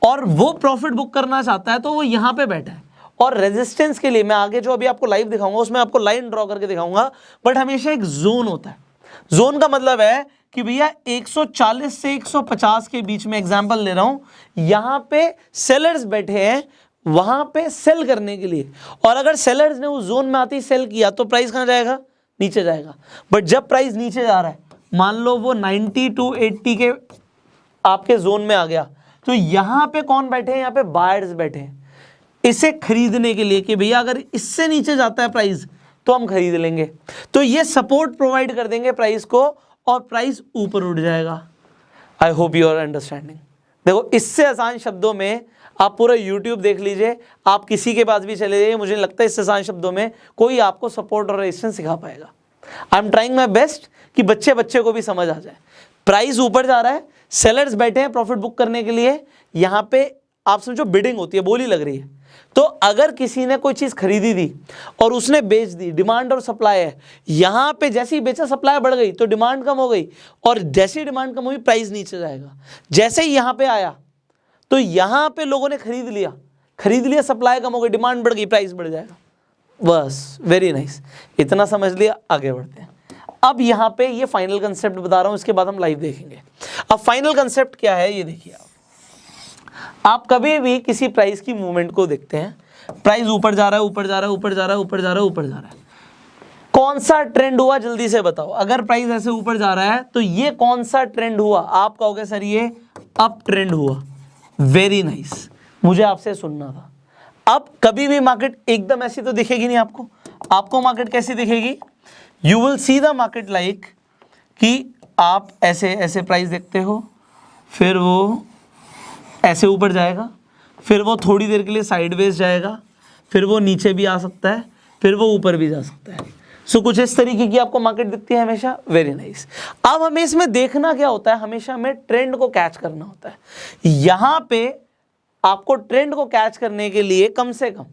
और वो प्रॉफिट बुक करना चाहता है तो वो यहाँ पे बैठा है। और रेजिस्टेंस के लिए मैं आगे जो अभी आपको लाइव दिखाऊंगा उसमें आपको लाइन ड्रॉ करके दिखाऊंगा, बट हमेशा एक जोन होता है। जोन का मतलब है कि भैया 140 से 150 के बीच में, एग्जांपल ले रहा हूं, यहां पे सेलर्स बैठे हैं वहां पे सेल करने के लिए, और अगर सेलर्स ने उस जोन में आते ही सेल किया तो प्राइस कहां जाएगा? नीचे जाएगा। बट जब प्राइस नीचे जा रहा है, मान लो वो 90 to 80 के आपके जोन में आ गया, तो यहां पे कौन बैठे हैं? यहां पे बायर्स बैठे हैं इसे खरीदने के लिए कि भैया अगर इससे नीचे जाता है प्राइस तो हम खरीद लेंगे। तो ये सपोर्ट प्रोवाइड कर देंगे प्राइस को और प्राइस ऊपर उठ जाएगा। I hope you are understanding. देखो, इससे आसान शब्दों में आप पूरा YouTube देख लीजिए, आप किसी के पास भी चले जाइए, मुझे नहीं लगता इससे आसान शब्दों में कोई आपको सपोर्ट और रेजिस्टेंस सिखा पाएगा। I am trying my best कि बच्चे को भी समझ आ जाए। प्राइस ऊपर जा रहा है, सेलर्स बैठे हैं प्रॉफिट बुक करने के लिए, यहाँ पे आप समझो बिडिंग होती है, बोली लग रही है। तो अगर किसी ने कोई चीज़ खरीदी थी और उसने बेच दी, डिमांड और सप्लाई है, यहाँ पे जैसे ही बेचा सप्लाई बढ़ गई तो डिमांड कम हो गई, और जैसे ही डिमांड कम हुई प्राइस नीचे जाएगा। जैसे ही यहाँ पे आया तो यहाँ पे लोगों ने खरीद लिया, सप्लाई कम हो गई, डिमांड बढ़ गई, प्राइस बढ़ जाएगा। बस, वेरी नाइस, इतना समझ लिया, आगे बढ़ते हैं। अब यहाँ पे ये फाइनल कंसेप्ट बता रहा हूँ, इसके बाद हम लाइव देखेंगे। अब फाइनल कंसेप्ट क्या है ये देखिए। आप कभी भी किसी प्राइस की मूवमेंट को देखते हैं, प्राइस ऊपर जा रहा है, ऊपर जा रहा है, ऊपर जा रहा है, ऊपर जा रहा है, ऊपर जा रहा है, कौन सा ट्रेंड हुआ जल्दी से बताओ। अगर प्राइस ऐसे ऊपर जा रहा है तो ये कौन सा ट्रेंड हुआ? आप कहोगे सर ये अप ट्रेंड हुआ। वेरी नाइस, मुझे आपसे सुनना था। अब कभी भी मार्केट एकदम ऐसी तो दिखेगी नहीं आपको मार्केट कैसी दिखेगी you will see the market like कि आप ऐसे ऐसे प्राइस देखते हो, फिर वो ऐसे ऊपर जाएगा, फिर वो थोड़ी देर के लिए साइडवेज जाएगा, फिर वो नीचे भी आ सकता है, फिर वो ऊपर भी जा सकता है। सो कुछ इस तरीके की आपको मार्केट दिखती है हमेशा। Very nice. अब हमें इसमें देखना क्या होता है, हमेशा हमें ट्रेंड को कैच करना होता है। यहाँ पे आपको ट्रेंड को कैच करने के लिए कम से कम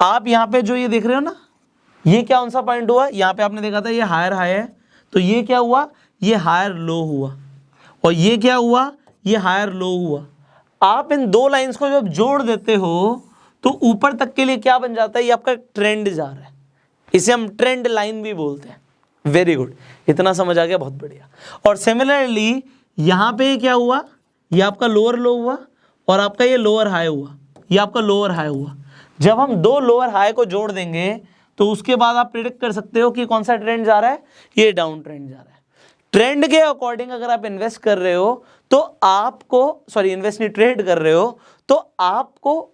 आप यहाँ पे जो ये देख रहे हो ना, ये क्या कौन सा पॉइंट हुआ, यहाँ पे आपने देखा था ये हायर हाई है, तो ये क्या हुआ, ये हायर लो हुआ, और ये क्या हुआ, ये हायर लो हुआ। आप इन दो लाइंस को जब जोड़ देते हो तो ऊपर तक के लिए क्या बन जाता है, ये आपका ट्रेंड जा रहा है, इसे हम ट्रेंड लाइन भी बोलते हैं। वेरी गुड, इतना समझ आ गया, बहुत बढ़िया। और सिमिलरली यहाँ पे क्या हुआ, ये आपका लोअर लो हुआ और आपका ये लोअर हाई हुआ, ये आपका लोअर हाई हुआ। जब हम दो लोअर हाई को जोड़ देंगे तो उसके बाद आप प्रिडिक्ट कर सकते हो कि कौन सा ट्रेंड जा रहा है, ये डाउन ट्रेंड जा रहा है। ट्रेंड के अकॉर्डिंग अगर आप इन्वेस्ट कर रहे हो तो आपको, सॉरी इन्वेस्ट नहीं, ट्रेड कर रहे हो तो आपको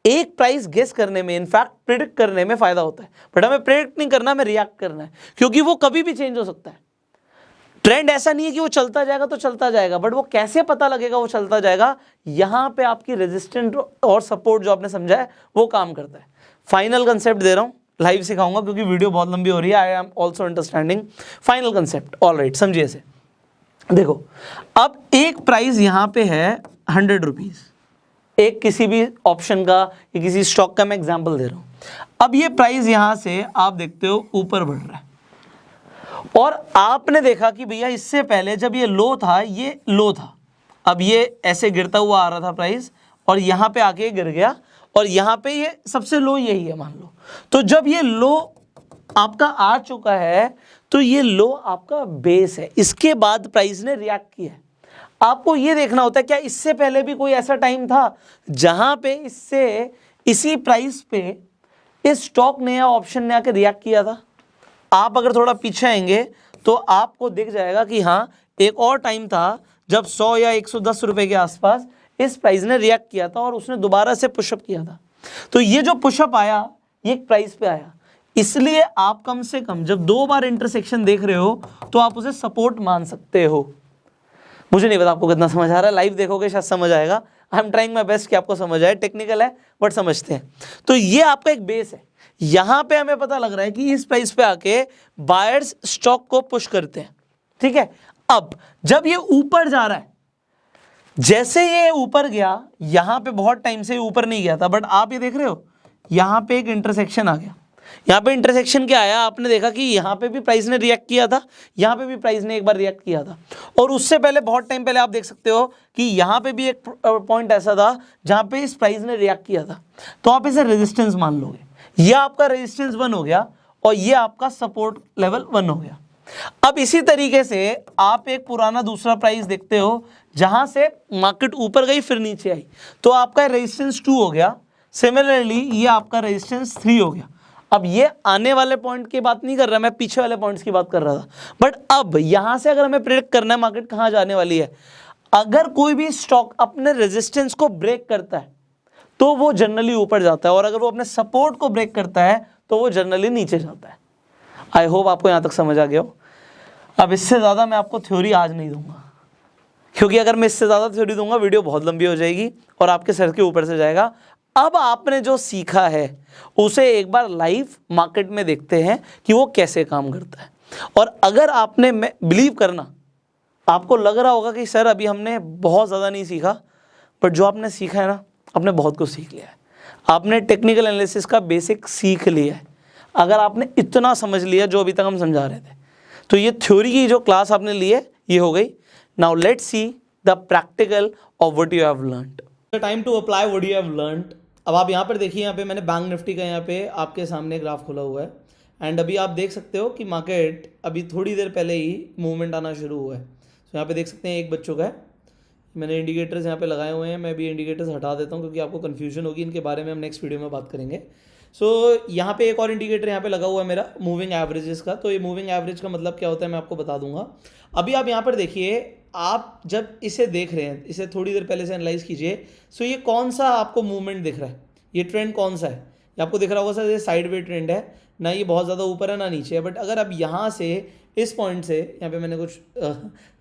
एक प्राइस गेस करने में, इनफैक्ट प्रिडिक्ट करने में फायदा होता है। बट हमें प्रिडिक्ट नहीं करना, हमें रिएक्ट करना है, क्योंकि वो कभी भी चेंज हो सकता है। ट्रेंड ऐसा नहीं है कि वो चलता जाएगा तो चलता जाएगा, बट वो कैसे पता लगेगा वो चलता जाएगा, यहां पे आपकी रेजिस्टेंस और सपोर्ट जो आपने समझा है वो काम करता है। फाइनल कंसेप्ट दे रहा हूं, लाइव सिखाऊंगा क्योंकि वीडियो बहुत लंबी हो रही है। I am also understanding final concept. Alright, समझिए इसे। देखो, अब एक प्राइस यहां पे है 100 रुपीज, एक किसी भी ऑप्शन का या किसी स्टॉक का मैं एग्जांपल दे रहा हूं। अब ये प्राइस यहां से आप देखते हो ऊपर बढ़ रहा है, और आपने देखा कि भैया इससे पहले जब ये लो था, ये लो था, अब ये ऐसे गिरता हुआ आ रहा था प्राइस, और यहां पे आके गिर गया, और यहां पे ये सबसे लो यही है मान लो। तो जब ये लो आपका आ चुका है तो ये लो आपका बेस है, इसके बाद प्राइस ने रिएक्ट किया है। आपको ये देखना होता है क्या इससे पहले भी कोई ऐसा टाइम था जहां पे इससे इसी प्राइस पे इस स्टॉक ने या ऑप्शन ने आकर रिएक्ट किया था। आप अगर थोड़ा पीछे आएंगे तो आपको दिख जाएगा कि हाँ, एक और टाइम था जब 100 या 110 रुपए के आसपास इस प्राइस ने रिएक्ट किया था और उसने दोबारा से पुशअप किया था। तो ये जो पुशअप आया ये एक प्राइस पे आया, इसलिए आप कम से कम जब दो बार इंटरसेक्शन देख रहे हो तो आप उसे सपोर्ट मान सकते हो। मुझे नहीं पता आपको कितना समझ आ रहा है, लाइव देखोगे शायद समझ आएगा। I am trying my best कि आपको समझ आए, टेक्निकल है बट समझते हैं। तो ये आपका एक बेस है, यहां पे हमें पता लग रहा है कि इस प्राइस पे आके बायर्स स्टॉक को पुश करते हैं, ठीक है। अब जब ये ऊपर जा रहा है, जैसे ये ऊपर गया, यहां पे बहुत टाइम से ऊपर नहीं गया था, बट आप ये देख रहे हो यहां पे एक इंटरसेक्शन आ गया। यहाँ पे इंटरसेक्शन क्या आया, आपने देखा कि यहाँ पे भी प्राइस ने रिएक्ट किया था, यहाँ पे भी प्राइस ने एक बार रिएक्ट किया था, और उससे पहले बहुत टाइम पहले आप देख सकते हो कि यहाँ पे भी एक पॉइंट ऐसा था जहाँ पे इस प्राइस ने रिएक्ट किया था। तो आप इसे रेजिस्टेंस मान लोगे, यह आपका रेजिस्टेंस 1 हो गया और ये आपका सपोर्ट लेवल 1 हो गया। अब इसी तरीके से आप एक पुराना दूसरा प्राइस देखते हो जहां से मार्केट ऊपर गई फिर नीचे आई, तो आपका रेजिस्टेंस 2 हो गया। सिमिलरली ये आपका रेजिस्टेंस 3 हो गया। अब ये आने वाले पॉइंट की बात नहीं कर रहा, मैं पीछे वाले पॉइंट्स की बात कर रहा था। बट अब यहां से अगर हमें प्रेडिक्ट करना है मार्केट कहां जाने वाली है, अगर कोई भी स्टॉक अपने रेजिस्टेंस को ब्रेक करता है तो वो जनरली ऊपर जाता है, और अगर वो अपने सपोर्ट को ब्रेक करता है तो वो जनरली नीचे जाता है। आई होप आपको यहां तक समझ आ गया हो। अब इससे ज़्यादा मैं आपको थ्योरी आज नहीं दूंगा, क्योंकि अगर मैं इससे ज़्यादा थ्योरी दूंगा वीडियो बहुत लंबी हो जाएगी और आपके सर के ऊपर से जाएगा। अब आपने जो सीखा है उसे एक बार लाइव मार्केट में देखते हैं कि वो कैसे काम करता है। और अगर आपने, मैं बिलीव करना, आपको लग रहा होगा कि सर अभी हमने बहुत ज़्यादा नहीं सीखा, बट जो आपने सीखा है ना, आपने बहुत कुछ सीख लिया है। आपने टेक्निकल एनालिसिस का बेसिक सीख लिया है। अगर आपने इतना समझ लिया जो अभी तक हम समझा रहे थे, तो ये थ्योरी की जो क्लास आपने ली है ये हो गई। Now let's see the practical of what you have learned. Time to apply what you have learned. अब आप यहाँ पर देखिए, यहाँ पे मैंने बैंक निफ्टी का यहाँ पे आपके सामने ग्राफ खोला हुआ है, एंड अभी आप देख सकते हो कि मार्केट अभी थोड़ी देर पहले ही मूवमेंट आना शुरू हुआ है। तो यहाँ पे देख सकते हैं 1 बज चुका है। मैंने इंडिकेटर्स यहाँ पे लगाए हुए हैं, मैं भी इंडिकेटर्स हटा देता हूँ क्योंकि आपको कन्फ्यूजन होगी, इनके बारे में हम नेक्स्ट वीडियो में बात करेंगे। सो यहाँ पे एक और इंडिकेटर यहाँ पे लगा हुआ है मेरा मूविंग एवरेजेस का। तो ये मूविंग एवरेज का मतलब क्या होता है मैं आपको बता दूंगा। अभी आप यहाँ पर देखिए, आप जब इसे देख रहे हैं, इसे थोड़ी देर पहले से एनालाइज कीजिए। सो ये कौन सा आपको मूवमेंट दिख रहा है, ये ट्रेंड कौन सा है, ये आपको दिख रहा होगा सर, ये साइडवे ट्रेंड है, ना ये बहुत ज़्यादा ऊपर है ना नीचे है। बट अगर अब यहाँ से इस पॉइंट से, यहाँ पे मैंने कुछ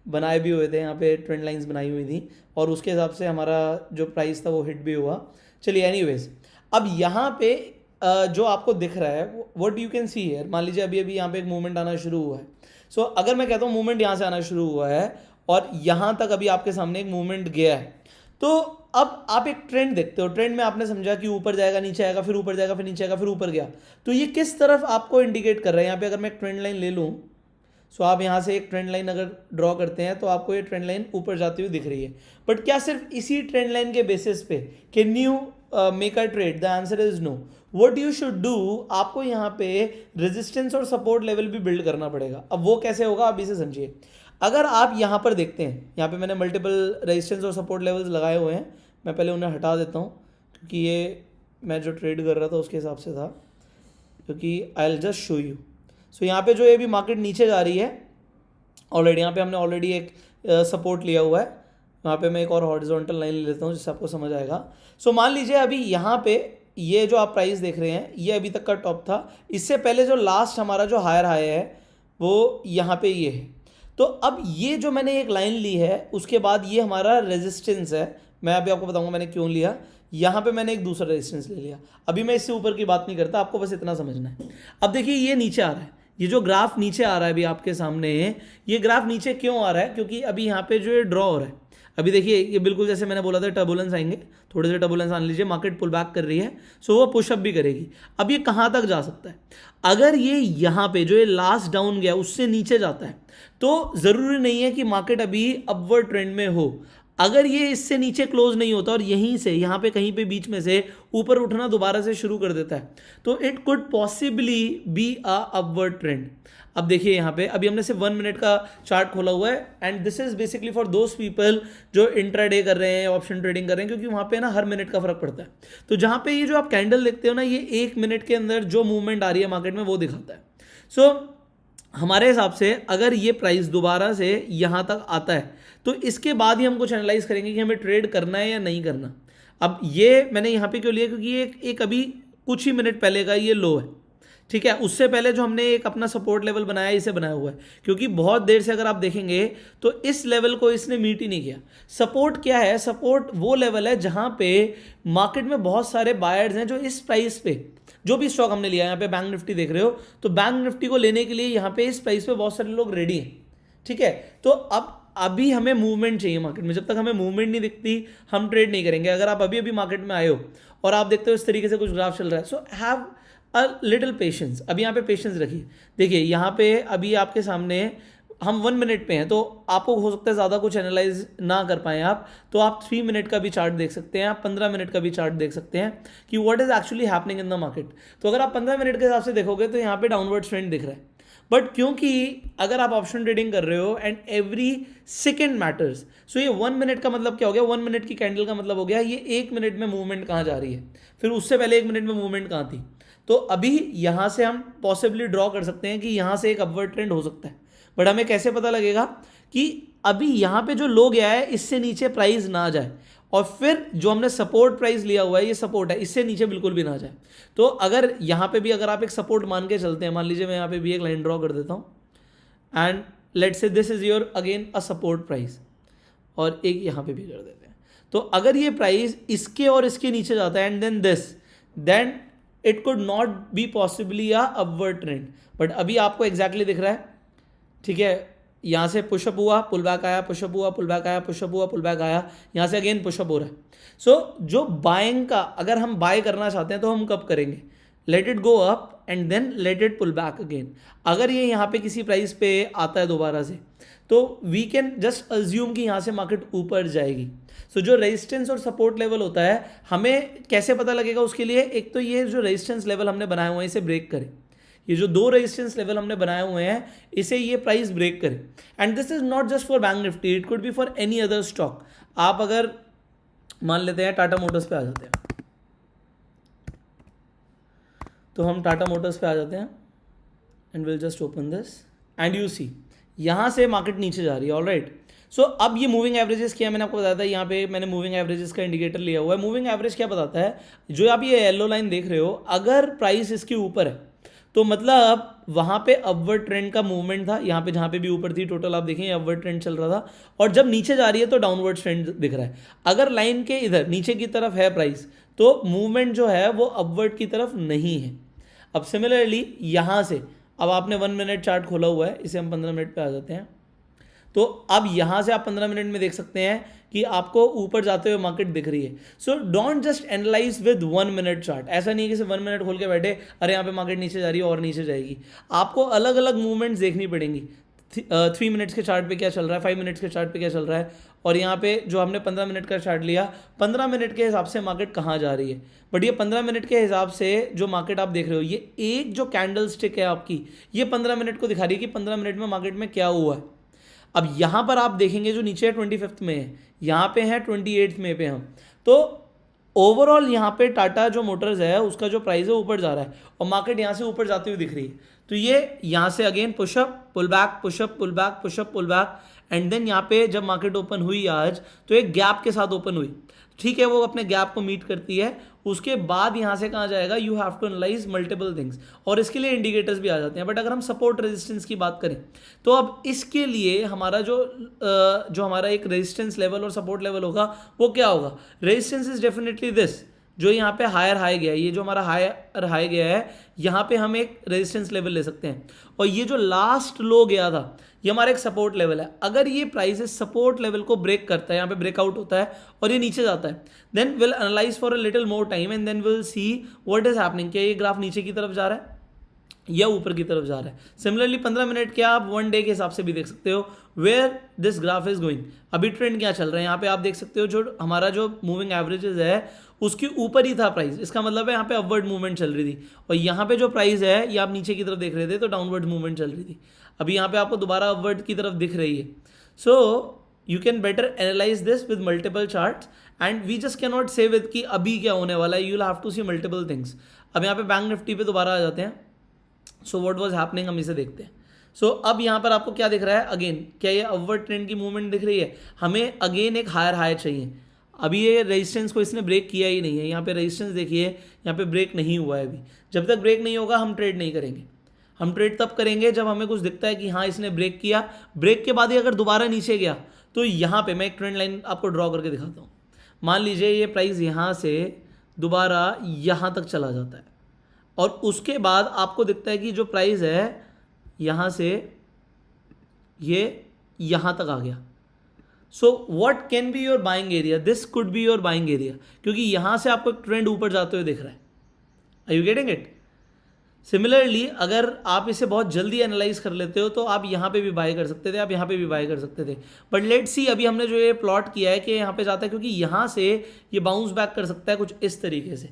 बनाए भी हुए थे, यहाँ पे ट्रेंड लाइंस बनाई हुई थी और उसके हिसाब से हमारा जो प्राइस था वो हिट भी हुआ। चलिए एनीवेज, अब यहाँ पे जो आपको दिख रहा है what you can see here, मान लीजिए अभी अभी यहाँ पे एक मूवमेंट आना शुरू हुआ है। सो अगर मैं कहता हूँ मूवमेंट यहाँ से आना शुरू हुआ है और यहाँ तक अभी आपके सामने एक मूवमेंट गया है, तो अब आप एक ट्रेंड देखते हो। ट्रेंड में आपने समझा कि ऊपर जाएगा, नीचे आएगा, फिर ऊपर जाएगा, फिर नीचे आएगा, फिर ऊपर गया। तो ये किस तरफ आपको इंडिकेट कर रहा है? यहाँ पे अगर मैं एक ट्रेंड लाइन ले लूँ, सो आप यहाँ से एक ट्रेंड लाइन अगर ड्रॉ करते हैं तो आपको ये ट्रेंड लाइन ऊपर जाती हुई दिख रही है। बट क्या सिर्फ इसी ट्रेंड लाइन के बेसिस पे can you make a trade? The answer is no. What you should do, आपको यहाँ पे रेजिस्टेंस और सपोर्ट लेवल भी बिल्ड करना पड़ेगा। अब वो कैसे होगा, आप इसे समझिए। अगर आप यहाँ पर देखते हैं, यहाँ पे मैंने मल्टीपल रेजिस्टेंस और सपोर्ट लेवल्स लगाए हुए हैं, मैं पहले उन्हें हटा देता हूँ क्योंकि ये मैं जो ट्रेड कर रहा था उसके हिसाब से था, क्योंकि I will just show you. So यहाँ पे जो ये भी मार्केट नीचे जा रही है ऑलरेडी, यहाँ पे हमने ऑलरेडी एक सपोर्ट लिया हुआ है। यहाँ पे मैं एक और हॉरिजॉन्टल लाइन ले लेता हूँ जिससे आपको समझ आएगा। सो मान लीजिए अभी यहाँ पे ये जो आप प्राइस देख रहे हैं ये अभी तक का टॉप था। इससे पहले जो लास्ट हमारा जो हायर हाई है वो यहाँ पे ये है। तो अब ये जो मैंने एक लाइन ली है उसके बाद ये हमारा रेजिस्टेंस है। मैं अभी आपको बताऊंगा मैंने क्यों लिया। यहाँ पे मैंने एक दूसरा रेजिस्टेंस ले लिया। अभी मैं इससे ऊपर की बात नहीं करता, आपको बस इतना समझना है। अब देखिए ये नीचे आ रहा है, ये जो ग्राफ नीचे आ रहा है अभी आपके सामने, ये ग्राफ नीचे क्यों आ रहा है? क्योंकि अभी यहाँ पे जो ये ड्रॉ हो रहा है, अभी देखिए ये बिल्कुल जैसे मैंने बोला था टर्बुलेंस आएंगे, थोड़े से टर्बुलेंस आने लीजिए, मार्केट पुल बैक कर रही है, सो वो पुशअप भी करेगी। अब ये कहाँ तक जा सकता है? अगर ये यहाँ पे जो ये लास्ट डाउन गया उससे नीचे जाता है तो ज़रूरी नहीं है कि मार्केट अभी अपवर्ड ट्रेंड में हो। अगर ये इससे नीचे क्लोज नहीं होता और यहीं से यहाँ पे कहीं पे बीच में से ऊपर उठना दोबारा से शुरू कर देता है तो it could possibly be a upward trend. अब देखिए यहाँ पे अभी हमने सिर्फ 1 मिनट का चार्ट खोला हुआ है and this is basically for those people जो इंट्राडे कर रहे हैं, ऑप्शन ट्रेडिंग कर रहे हैं, क्योंकि वहाँ पे ना हर मिनट का फर्क पड़ता है। तो जहाँ पे ये जो आप कैंडल देखते हो ना, ये 1 मिनट के अंदर जो मूवमेंट आ रही है मार्केट में वो दिखाता है। सो हमारे हिसाब से अगर ये प्राइस दोबारा से यहाँ तक आता है तो इसके बाद ही हम कुछ एनालाइज करेंगे कि हमें ट्रेड करना है या नहीं करना। अब ये मैंने यहाँ पे क्यों लिया, क्योंकि ये एक अभी कुछ ही मिनट पहले का ये लो है, ठीक है। उससे पहले जो हमने एक अपना सपोर्ट लेवल बनाया, इसे बनाया हुआ है, क्योंकि बहुत देर से अगर आप देखेंगे तो इस लेवल को इसने मीट ही नहीं किया। सपोर्ट क्या है? सपोर्ट वो लेवल है जहाँ पे मार्केट में बहुत सारे बायर्स हैं जो इस प्राइस पे, जो भी स्टॉक हमने लिया, यहाँ पे बैंक निफ्टी देख रहे हो, तो बैंक निफ्टी को लेने के लिए यहाँ पे इस प्राइस पे बहुत सारे लोग रेडी हैं, ठीक है। तो अब अभी हमें मूवमेंट चाहिए मार्केट में। जब तक हमें मूवमेंट नहीं दिखती हम ट्रेड नहीं करेंगे। अगर आप अभी अभी मार्केट में आए हो और आप देखते हो इस तरीके से कुछ ग्राफ चल रहा है, so have a little patience. अभी यहाँ पे पेशेंस रखिए। देखिए यहाँ पे अभी आपके सामने हम 1 मिनट पे हैं, तो आपको हो सकता है ज़्यादा कुछ एनालाइज ना कर पाएँ आप, तो आप 3 मिनट का भी चार्ट देख सकते हैं, आप 15 मिनट का भी चार्ट देख सकते हैं कि what is actually happening in the market. तो अगर आप 15 मिनट के हिसाब से देखोगे तो यहाँ पे डाउनवर्ड ट्रेंड दिख रहा है। बट क्योंकि अगर आप ऑप्शन ट्रेडिंग कर रहे हो एंड एवरी सेकेंड मैटर्स, सो ये 1 मिनट का मतलब क्या हो गया? 1 मिनट की कैंडल का मतलब हो गया ये 1 मिनट में मूवमेंट कहाँ जा रही है, फिर उससे पहले 1 मिनट में मूवमेंट कहाँ थी। तो अभी यहाँ से हम पॉसिबली ड्रॉ कर सकते हैं कि यहाँ से एक अपवर्ड ट्रेंड हो सकता है। बट हमें कैसे पता लगेगा कि अभी यहाँ पे जो लो गया है इससे नीचे प्राइस ना जाए, और फिर जो हमने सपोर्ट प्राइस लिया हुआ है, ये सपोर्ट है, इससे नीचे बिल्कुल भी ना जाए। तो अगर यहाँ पे भी अगर आप एक सपोर्ट मान के चलते हैं, मान लीजिए मैं यहाँ पे भी एक लाइन ड्रॉ कर देता हूँ and let's say this is your again a support price, और एक यहाँ पे भी कर देते हैं। तो अगर ये प्राइस इसके और इसके नीचे जाता है and then this, then it could not be possibly a upward trend. But अभी आपको एग्जैक्टली दिख रहा है, ठीक है, यहाँ से पुशअप हुआ, पुल बैक आया, पुशअप हुआ, पुल बैक आया, पुशअप हुआ, पुल बैक आया, यहाँ से अगेन पुशअप हो रहा है। सो जो बाइंग का, अगर हम बाय करना चाहते हैं तो हम कब करेंगे? Let it go up and then let it pull back again. अगर ये यहाँ पे किसी प्राइस पे आता है दोबारा से, तो वी कैन जस्ट अज्यूम कि यहाँ से मार्केट ऊपर जाएगी। सो जो रेजिस्टेंस और सपोर्ट लेवल होता है, हमें कैसे पता लगेगा उसके लिए? एक तो ये जो रेजिस्टेंस लेवल हमने बनाए हुए हैं इसे ब्रेक करें। ये जो 2 रेजिस्टेंस लेवल हमने बनाए हुए हैं इसे ये प्राइस ब्रेक करे। And this is not just for bank Nifty, it could be for any other stock. आप अगर मान लेते हैं टाटा मोटर्स पे आ जाते हैं, तो हम टाटा मोटर्स पे आ जाते हैं and will just open this and you see यहाँ से मार्केट नीचे जा रही है, ऑलराइट। सो अब ये मूविंग एवरेजेस क्या है, मैंने आपको बताया था, यहाँ पे मैंने मूविंग एवरेजेस का इंडिकेटर लिया हुआ है। मूविंग एवरेज क्या बताता है, जो आप ये येलो लाइन देख रहे हो, अगर प्राइस इसके ऊपर है तो मतलब वहाँ पे अपवर्ड ट्रेंड का मूवमेंट था, यहाँ पे जहाँ पे भी ऊपर थी टोटल आप देखें अपवर्ड ट्रेंड चल रहा था, और जब नीचे जा रही है तो डाउनवर्ड ट्रेंड दिख रहा है। अगर लाइन के इधर नीचे की तरफ है प्राइस तो मूवमेंट जो है वो अपवर्ड की तरफ नहीं है। अब सिमिलरली यहाँ से, अब आपने 1 मिनट चार्ट खोला हुआ है, इसे हम 15 मिनट पे आ जाते हैं। तो अब यहाँ से आप 15 मिनट में देख सकते हैं कि आपको ऊपर जाते हुए मार्केट दिख रही है। So don't just analyse with 1 minute chart. ऐसा नहीं है कि सिर्फ 1 मिनट खोल के बैठे अरे यहाँ पे मार्केट नीचे जा रही है और नीचे जाएगी। आपको अलग अलग मूवमेंट्स देखनी पड़ेंगी। 3 मिनट्स के चार्ट पे क्या चल रहा है, 5 मिनट्स के चार्ट पे क्या चल रहा है, और यहाँ पे जो हमने 15 मिनट का चार्ट लिया, 15 मिनट के हिसाब से मार्केट कहाँ जा रही है। बट ये 15 मिनट के हिसाब से जो मार्केट आप देख रहे हो, ये एक जो कैंडल स्टिक है आपकी, ये 15 मिनट को दिखा रही है कि 15 मिनट में मार्केट में क्या हुआ है। अब यहाँ पर आप देखेंगे जो नीचे 25 में है, यहाँ पे है 28 में पे हम, तो ओवरऑल यहाँ पे टाटा जो मोटर्स है उसका जो प्राइस है ऊपर जा रहा है और मार्केट यहाँ से ऊपर जाती हुई दिख रही है। तो ये यहाँ से again push up pull back, push up pull back, push up pull back, and then यहाँ पे जब मार्केट ओपन हुई आज तो एक गैप के साथ ओपन हुई, ठीक है, वो अपने गैप को मीट करती है। उसके बाद यहाँ से कहाँ जाएगा, you have to analyse multiple things, और इसके लिए इंडिकेटर्स भी आ जाते हैं। बट अगर हम सपोर्ट रेजिस्टेंस की बात करें तो अब इसके लिए हमारा जो हमारा एक रेजिस्टेंस लेवल और सपोर्ट लेवल होगा वो क्या होगा। रेजिस्टेंस इज डेफिनेटली दिस, जो यहाँ पे हायर हाई गया है, ये जो हमारा हायर हाई गया है, यहाँ पे हम एक रेजिस्टेंस लेवल ले सकते हैं, और ये जो लास्ट लो गया था ये हमारा एक सपोर्ट लेवल है। अगर ये प्राइस सपोर्ट लेवल को ब्रेक करता है, यहाँ पे ब्रेकआउट होता है और ये नीचे जाता है, then will analyse for a little more time and then will see what is happening. क्या ये ग्राफ नीचे की तरफ जा रहा है या ऊपर की तरफ जा रहा है। सिमिलरली 15 मिनट के आप 1 डे के हिसाब से भी देख सकते हो where this graph is going. अभी ट्रेंड क्या चल रहा है, यहाँ पे आप देख सकते हो जो हमारा जो मूविंग एवरेजेस है उसके ऊपर ही था प्राइस, इसका मतलब है यहाँ पे अपवर्ड मूवमेंट चल रही थी, और यहाँ पे जो प्राइस है ये आप नीचे की तरफ देख रहे थे तो डाउनवर्ड मूवमेंट चल रही थी। अभी यहाँ पे आपको दोबारा अपवर्ड की तरफ दिख रही है। So you can better analyze this with multiple charts and we just can not say with कि अभी क्या होने वाला है, you will have to see multiple things. अब यहाँ पे बैंक निफ्टी पे दोबारा आ जाते हैं। सो व्हाट वाज हैपनिंग, हम इसे देखते हैं। सो अब यहाँ पर आपको क्या दिख रहा है, अगेन क्या ये अपवर्ड ट्रेंड की मूवमेंट दिख रही है, हमें अगेन एक हायर हाई चाहिए। अभी ये रेजिस्टेंस को इसने ब्रेक किया ही नहीं है, यहाँ पे रेजिस्टेंस देखिए यहाँ पे ब्रेक नहीं हुआ है अभी। जब तक ब्रेक नहीं होगा हम ट्रेड नहीं करेंगे। हम ट्रेड तब करेंगे जब हमें कुछ दिखता है कि हाँ इसने ब्रेक किया, ब्रेक के बाद ही अगर दोबारा नीचे गया तो यहाँ पे मैं एक ट्रेंड लाइन आपको ड्रॉ करके दिखाता हूँ। मान लीजिए ये प्राइस यहाँ से दोबारा यहाँ तक चला जाता है और उसके बाद आपको दिखता है कि जो प्राइस है यहाँ से ये यहाँ तक आ गया। So what can be your buying area, this could be your buying area, क्योंकि यहाँ से आपको ट्रेंड ऊपर जाते हुए दिख रहा है। Are you getting it? Similarly अगर आप इसे बहुत जल्दी एनालाइज कर लेते हो तो आप यहाँ पे भी बाय कर सकते थे, आप यहाँ पे भी बाय कर सकते थे। बट लेट्स सी, अभी हमने जो ये प्लॉट किया है कि यहाँ पे जाता है, क्योंकि यहाँ से ये बाउंस बैक कर सकता है कुछ इस तरीके से,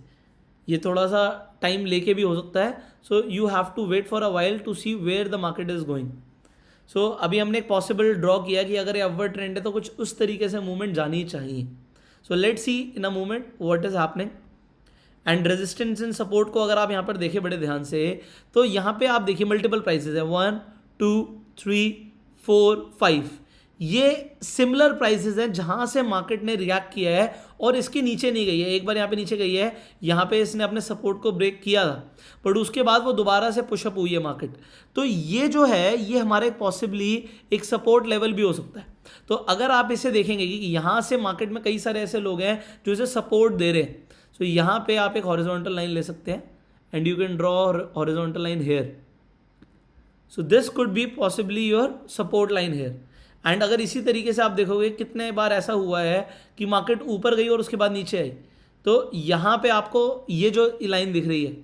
ये थोड़ा सा टाइम लेके भी हो सकता है। So you have to wait for a while to see where the market is going. So अभी हमने एक पॉसिबल ड्रॉ किया कि अगर ये अपवर्ड ट्रेंड है तो कुछ उस तरीके से मूवमेंट जानी चाहिए। So let's see in a movement what is happening and resistance and support को अगर आप यहाँ पर देखें बड़े ध्यान से तो यहाँ पे आप देखिए मल्टीपल प्राइसेस है, 1 2 3 4 5, ये सिमिलर प्राइसेस हैं जहाँ से मार्केट ने रिएक्ट किया है और इसके नीचे नहीं गई है। एक बार यहाँ पे नीचे गई है, यहाँ पे इसने अपने सपोर्ट को ब्रेक किया था, बट उसके बाद वो दोबारा से पुशअप हुई है मार्केट। तो ये जो है ये हमारे पॉसिबली एक सपोर्ट लेवल भी हो सकता है। तो अगर आप इसे देखेंगे कि यहाँ से मार्केट में कई सारे ऐसे लोग हैं जो इसे सपोर्ट दे रहे हैं, तो यहाँ पे आप एक हॉरिजॉन्टल लाइन ले सकते हैं and you can draw horizontal line here. So this could be possibly your support line here. And अगर इसी तरीके से आप देखोगे कितने बार ऐसा हुआ है कि मार्केट ऊपर गई और उसके बाद नीचे आई, तो यहाँ पे आपको ये जो लाइन दिख रही है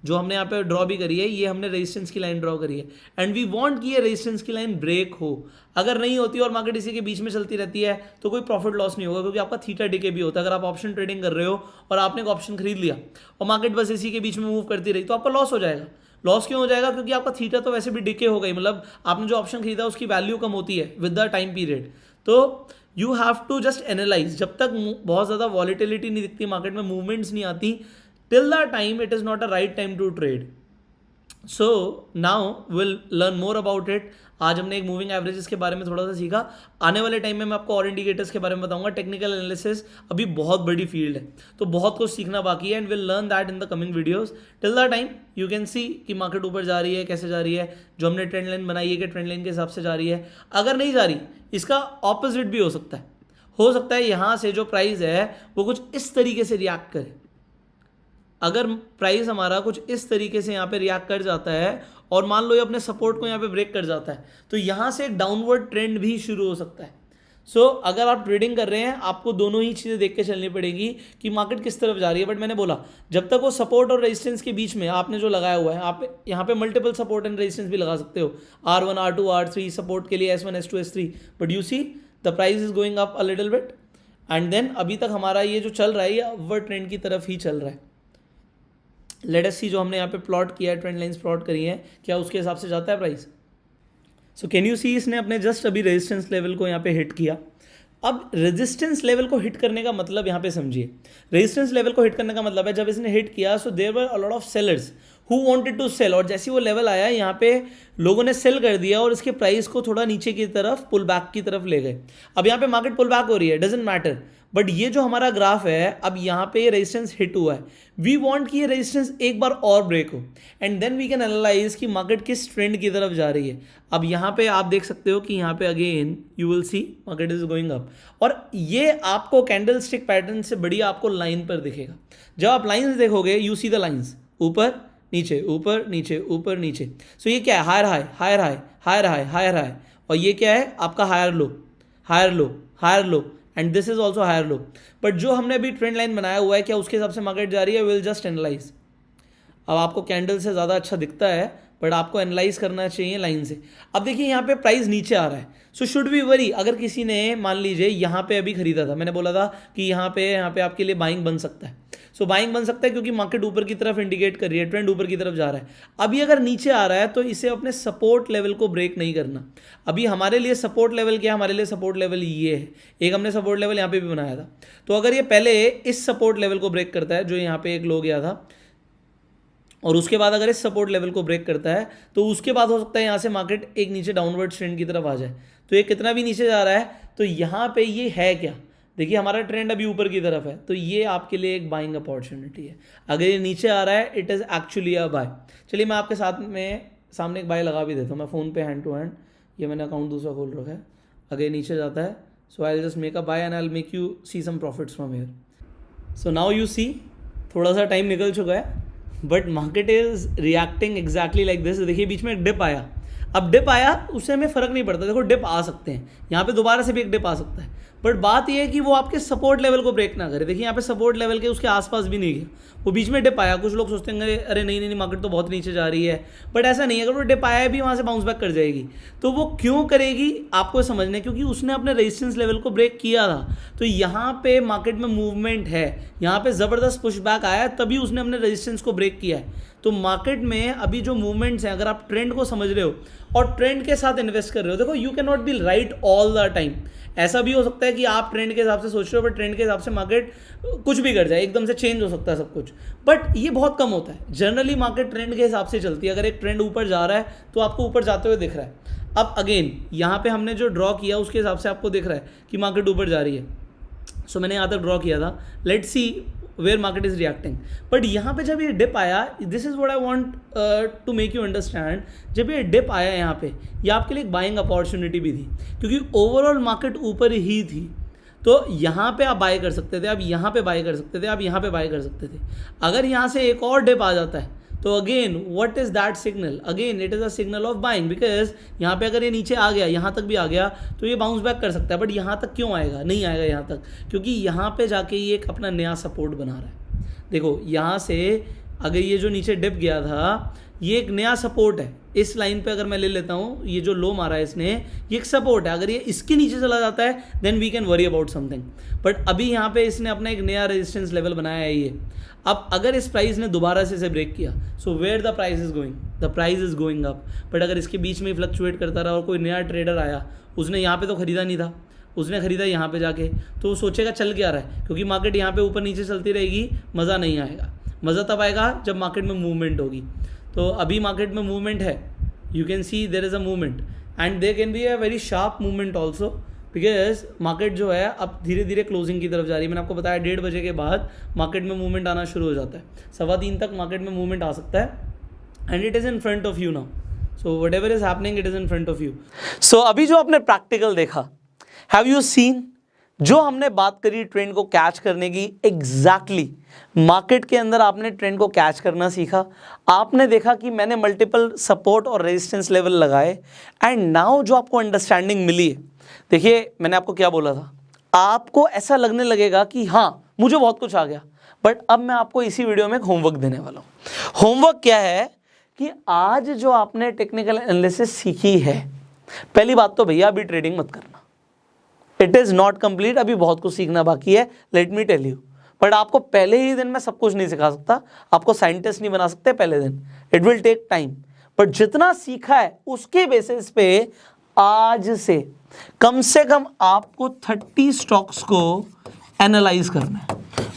जो हमने यहाँ पे ड्रॉ भी करी है, ये हमने रेजिस्टेंस की लाइन ड्रॉ करी है एंड वी वांट कि ये रेजिस्टेंस की लाइन ब्रेक हो। अगर नहीं होती और मार्केट इसी के बीच में चलती रहती है तो कोई प्रॉफिट लॉस नहीं होगा, क्योंकि आपका थीटा डिके भी होता है। अगर आप ऑप्शन ट्रेडिंग कर रहे हो और आपने एक ऑप्शन खरीद लिया और मार्केट बस इसी के बीच में मूव करती रही तो आपका लॉस हो जाएगा। लॉस क्यों हो जाएगा? क्योंकि आपका थीटा तो वैसे भी डिके हो गई, मतलब आपने जो ऑप्शन खरीदा उसकी वैल्यू कम होती है विद द टाइम पीरियड। तो you have to just analyze, जब तक बहुत ज़्यादा वॉलिटिलिटी नहीं दिखती मार्केट में, मूवमेंट्स नहीं आती, till the time it is not a right time to trade. So now we'll learn more about it. आज हमने एक मूविंग एवरेजेस के बारे में थोड़ा सा सीखा। आने वाले टाइम में मैं आपको और इंडिकेटर्स के बारे में बताऊंगा। टेक्निकल एनालिसिस अभी बहुत बड़ी फील्ड है, तो बहुत कुछ सीखना बाकी है, and will learn that in the coming videos. Till the time you can सी कि मार्केट ऊपर जा रही है, कैसे जा रही है, जो हमने ट्रेंड लाइन बनाई है कि ट्रेंड लाइन के हिसाब से जा रही है। अगर नहीं जा रही, इसका ऑपोजिट भी हो सकता है यहाँ से जो प्राइस है वो कुछ इस तरीके से रिएक्ट करे। अगर प्राइस हमारा कुछ इस तरीके से यहाँ पे रिएक्ट कर जाता है और मान लो ये अपने सपोर्ट को यहाँ पे ब्रेक कर जाता है, तो यहाँ से एक डाउनवर्ड ट्रेंड भी शुरू हो सकता है। अगर आप ट्रेडिंग कर रहे हैं, आपको दोनों ही चीज़ें देख के चलनी पड़ेगी कि मार्केट किस तरफ जा रही है। बट मैंने बोला, जब तक वो सपोर्ट और रेजिस्टेंस के बीच में आपने जो लगाया हुआ है, आप यहाँ पे मल्टीपल सपोर्ट एंड रेजिस्टेंस भी लगा सकते हो, R1 R2 R3 सपोर्ट के लिए S1 S2 S3, but you see the price is going up a little bit, and then अभी तक हमारा ये जो चल रहा है ये अपवर्ड ट्रेंड की तरफ ही चल रहा है। लेट अस सी, जो हमने यहाँ पे प्लॉट किया है, ट्रेंड लाइंस प्लॉट करी है, क्या उसके हिसाब से जाता है price? So can you see, इसने अपने जस्ट अभी रेजिस्टेंस लेवल को यहाँ पे हिट किया। अब रेजिस्टेंस लेवल को हिट करने का मतलब यहाँ पे समझिए, रेजिस्टेंस लेवल को हिट करने का मतलब है जब इसने हिट किया, so there were a lot of sellers who wanted to sell, और जैसे वो लेवल आया यहाँ पे लोगों ने सेल कर दिया और इसके प्राइस को थोड़ा नीचे की तरफ, पुल बैक की तरफ ले गए। अब यहाँ पे मार्केट पुल बैक हो रही है, डजंट मैटर, बट ये जो हमारा ग्राफ है, अब यहाँ पे रेजिस्टेंस हिट हुआ है। वी वांट कि ये रेजिस्टेंस एक बार और ब्रेक हो, and then we can analyze कि मार्केट किस ट्रेंड की तरफ जा रही है। अब यहाँ पे आप देख सकते हो कि यहाँ पे again you will see market is going up, और ये आपको कैंडल स्टिक पैटर्न से बढ़िया आपको लाइन पर दिखेगा। जब आप लाइंस देखोगे, यू सी द लाइंस, ऊपर नीचे, ऊपर नीचे, ऊपर नीचे। सो ये क्या है? Higher high, higher high, higher high, higher high, और ये क्या है? आपका higher low, higher low, higher low, and this is also higher low. But जो हमने अभी ट्रेंड लाइन बनाया हुआ है, क्या उसके हिसाब से मार्केट जा रही है? Will just analyse. अब आपको कैंडल से ज़्यादा अच्छा दिखता है, बट आपको एनालाइज करना चाहिए लाइन से। अब देखिए यहाँ पे प्राइस नीचे आ रहा है, सो शुड बी वरी। अगर किसी ने मान लीजिए यहाँ पे अभी खरीदा था, मैंने बोला था कि यहाँ पे आपके लिए बाइंग बन सकता है। सो बाइंग बन सकता है क्योंकि मार्केट ऊपर की तरफ इंडिकेट कर रही है, ट्रेंड ऊपर की तरफ जा रहा है। अभी अगर नीचे आ रहा है तो इसे अपने सपोर्ट लेवल को ब्रेक नहीं करना। अभी हमारे लिए सपोर्ट लेवल क्या है? हमारे लिए सपोर्ट लेवल ये है, एक हमने सपोर्ट लेवल यहाँ पे भी बनाया था। तो अगर ये पहले इस सपोर्ट लेवल को ब्रेक करता है, जो यहाँ पे एक लो गया था, और उसके बाद अगर इस सपोर्ट लेवल को ब्रेक करता है, तो उसके बाद हो सकता है यहाँ से मार्केट एक नीचे डाउनवर्ड ट्रेंड की तरफ आ जाए। तो ये कितना भी नीचे जा रहा है, तो यहाँ पे ये है क्या? देखिए हमारा ट्रेंड अभी ऊपर की तरफ है, तो ये आपके लिए एक बाइंग अपॉर्चुनिटी है। अगर ये नीचे आ रहा है, it is actually a buy. चलिए मैं आपके साथ में सामने एक बाय लगा भी देता हूँ। मैं फ़ोन पे हैंड टू हैंड, ये मैंने अकाउंट दूसरा खोल रखा है। अगर ये नीचे जाता है, so I just make a buy and I will make you see some profits from here. So now you see, थोड़ा सा टाइम निकल चुका है, but market is reacting exactly like this. देखिए बीच में एक डिप आया, अब डिप आया उससे हमें फ़र्क नहीं पड़ता। देखो डिप आ सकते हैं, यहाँ पे दोबारा से भी एक डिप आ सकता है, बट बात यह है कि वो आपके सपोर्ट लेवल को ब्रेक ना करे। देखिए यहाँ पे सपोर्ट लेवल के उसके आसपास भी नहीं गया, वो बीच में डिप आया। कुछ लोग सोचते हैं अरे नहीं मार्केट तो बहुत नीचे जा रही है, बट ऐसा नहीं है। अगर वो डिप आया भी, वहाँ से बाउंस बैक कर जाएगी। तो वो क्यों करेगी आपको समझना है, क्योंकि उसने अपने रेजिस्टेंस लेवल को ब्रेक किया था। तो यहाँ पे मार्केट में मूवमेंट है, यहाँ पे ज़बरदस्त पुश बैक आया, तभी उसने अपने रेजिस्टेंस को ब्रेक किया है। तो मार्केट में अभी जो मूवमेंट्स हैं, अगर आप ट्रेंड को समझ रहे हो और ट्रेंड के साथ इन्वेस्ट कर रहे हो, देखो you can not be right all the time. ऐसा भी हो सकता है कि आप ट्रेंड के हिसाब से सोच रहे हो, बट ट्रेंड के हिसाब से मार्केट कुछ भी कर जाए, एकदम से चेंज हो सकता है सब कुछ, बट ये बहुत कम होता है। जनरली मार्केट ट्रेंड के हिसाब से चलती है। अगर एक ट्रेंड ऊपर जा रहा है तो आपको ऊपर जाते हुए दिख रहा है। अब अगेन यहाँ पे हमने जो ड्रॉ किया उसके हिसाब से आपको दिख रहा है कि मार्केट ऊपर जा रही है। सो मैंने यहाँ तक ड्रॉ किया था, let's see where market is reacting. But यहाँ पे जब ये डिप आया, this is what I want to make you understand, जब ये डिप आया यहाँ पे, ये आपके लिए एक बाइंग अपॉर्चुनिटी भी थी, क्योंकि ओवरऑल मार्केट ऊपर ही थी। तो यहाँ पे आप बाय कर सकते थे, आप यहाँ पे बाय कर सकते थे, आप यहाँ पे बाय कर सकते थे। अगर यहाँ से एक और डिप आ जाता है, तो again what is that signal? Again it is a signal of buying, because यहाँ पे अगर ये नीचे आ गया, यहाँ तक भी आ गया, तो ये बाउंस बैक कर सकता है। बट यहाँ तक क्यों आएगा? नहीं आएगा यहाँ तक, क्योंकि यहाँ पे जाके ये एक अपना नया सपोर्ट बना रहा है। देखो यहाँ से अगर ये जो नीचे डिप गया था, ये एक नया सपोर्ट है। इस लाइन पे अगर मैं ले लेता हूँ, ये जो लो मारा है इसने, ये एक सपोर्ट है। अगर ये इसके नीचे चला जाता है, then we can worry about something. But अभी यहाँ पे इसने अपना एक नया रेजिस्टेंस लेवल बनाया है ये। अब अगर इस प्राइस ने दोबारा से इसे ब्रेक किया, so where the price is going? The price is going up. But अगर इसके बीच में फ्लक्चुएट करता रहा और कोई नया ट्रेडर आया, उसने यहाँ पे तो खरीदा नहीं था, उसने खरीदा यहाँ पे जाके, तो वो सोचेगा चल क्या रहा है, क्योंकि मार्केट यहाँ पे ऊपर नीचे चलती रहेगी, मज़ा नहीं आएगा। मज़ा तब आएगा जब मार्केट में मूवमेंट होगी। तो अभी मार्केट में मूवमेंट है, you can see there is a movement, and they can be a very sharp movement also, because market जो है अब धीरे धीरे क्लोजिंग की तरफ जा रही है। मैंने आपको बताया 1:30 बजे के बाद मार्केट में मूवमेंट आना शुरू हो जाता है, 2:15 तक मार्केट में मूवमेंट आ सकता है and it is in front of you now. So whatever is happening it is in front of you. So अभी जो आपने प्रैक्टिकल देखा, हैव यू सीन जो हमने बात करी ट्रेंड को कैच करने की, एग्जैक्टली मार्केट के अंदर आपने ट्रेंड को कैच करना सीखा। आपने देखा कि मैंने मल्टीपल सपोर्ट और रेजिस्टेंस लेवल लगाए एंड नाउ जो आपको अंडरस्टैंडिंग मिली है, देखिए मैंने आपको क्या बोला था, आपको ऐसा लगने लगेगा कि हाँ मुझे बहुत कुछ आ गया, बट अब मैं आपको इसी वीडियो में एक होमवर्क देने वाला हूँ। होमवर्क क्या है कि आज जो आपने टेक्निकल एनालिसिस सीखी है, पहली बात तो भैया अभी ट्रेडिंग मत करना, इट इज़ नॉट कंप्लीट, अभी बहुत कुछ सीखना बाकी है, let me tell you. But आपको पहले ही दिन में सब कुछ नहीं सिखा सकता, आपको साइंटिस्ट नहीं बना सकते पहले दिन, it will take time. But जितना सीखा है उसके बेसिस पे आज से कम आपको 30 स्टॉक्स को एनालाइज करना है।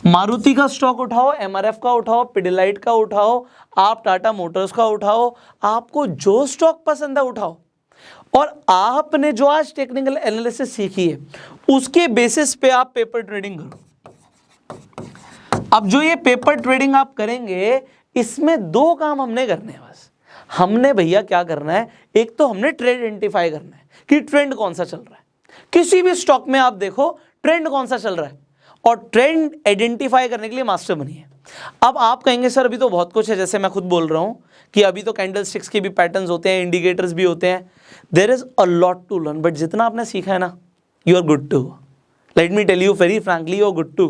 मारुति का स्टॉक उठाओ, एमआरएफ का उठाओ, पिडिलाइट का उठाओ, आप टाटा मोटर्स का उठाओ, आपको जो स्टॉक पसंद है उठाओ, और आपने जो आज टेक्निकल एनालिसिस सीखी है उसके बेसिस पे आप पेपर ट्रेडिंग करो। अब जो ये पेपर ट्रेडिंग आप करेंगे, इसमें 2 काम हमने करने हैं बस। हमने भैया क्या करना है, एक तो हमने ट्रेंड आइडेंटिफाई करना है कि ट्रेंड कौन सा चल रहा है। किसी भी स्टॉक में आप देखो ट्रेंड कौन सा चल रहा है, और ट्रेंड आइडेंटिफाई करने के लिए मास्टर बनिए। अब आप कहेंगे सर अभी तो बहुत कुछ है, जैसे मैं खुद बोल रहा हूँ कि अभी तो कैंडल स्टिक्स के भी पैटर्न्स होते हैं, इंडिकेटर्स भी होते हैं, there is a lot to learn. But जितना आपने सीखा है ना, you are good too, let me tell you very frankly, you are good too.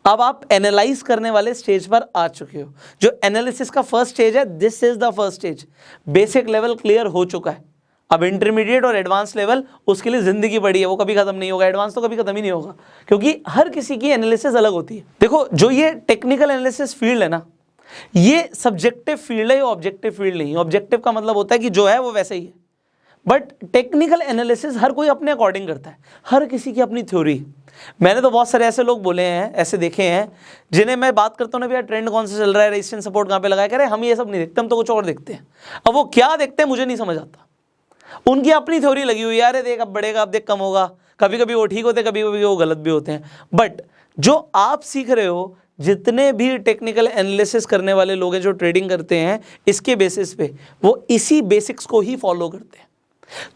अब आप एनालाइज करने वाले स्टेज पर आ चुके हो। जो एनालिसिस का फर्स्ट स्टेज है, this is the first stage. Basic level clear हो चुका है, अब इंटरमीडिएट और एडवांस लेवल उसके लिए जिंदगी पड़ी है, वो कभी खत्म नहीं होगा। एडवांस तो कभी खत्म ही नहीं होगा, क्योंकि हर किसी की एनालिसिस अलग होती है। देखो जो ये टेक्निकल एनालिसिस फील्ड है ना, ये सब्जेक्टिव फील्ड है, ये ऑब्जेक्टिव फील्ड नहीं है। ऑब्जेक्टिव का मतलब होता है कि जो है वो वैसे ही है, बट टेक्निकल एनालिसिस हर कोई अपने अकॉर्डिंग करता है, हर किसी की अपनी थ्योरी। मैंने तो बहुत सारे ऐसे लोग बोले हैं, ऐसे देखे हैं, जिन्हें मैं बात करता हूँ ना भैया ट्रेंड कौन सा चल रहा है, रेजिस्टेंस सपोर्ट कहाँ पे लगाया, कह रहे हम ये सब नहीं देखते, हम तो कुछ और देखते हैं। अब वो क्या देखते हैं मुझे नहीं समझ आता, उनकी अपनी थ्योरी लगी हुई है, अरे देख अब बढ़ेगा, अब देख कम होगा, कभी कभी वो ठीक होते हैं, कभी कभी वो गलत भी होते हैं। बट जो आप सीख रहे हो, जितने भी टेक्निकल एनालिसिस करने वाले लोग हैं जो ट्रेडिंग करते हैं, इसके बेसिस पे वो इसी बेसिक्स को ही फॉलो करते हैं।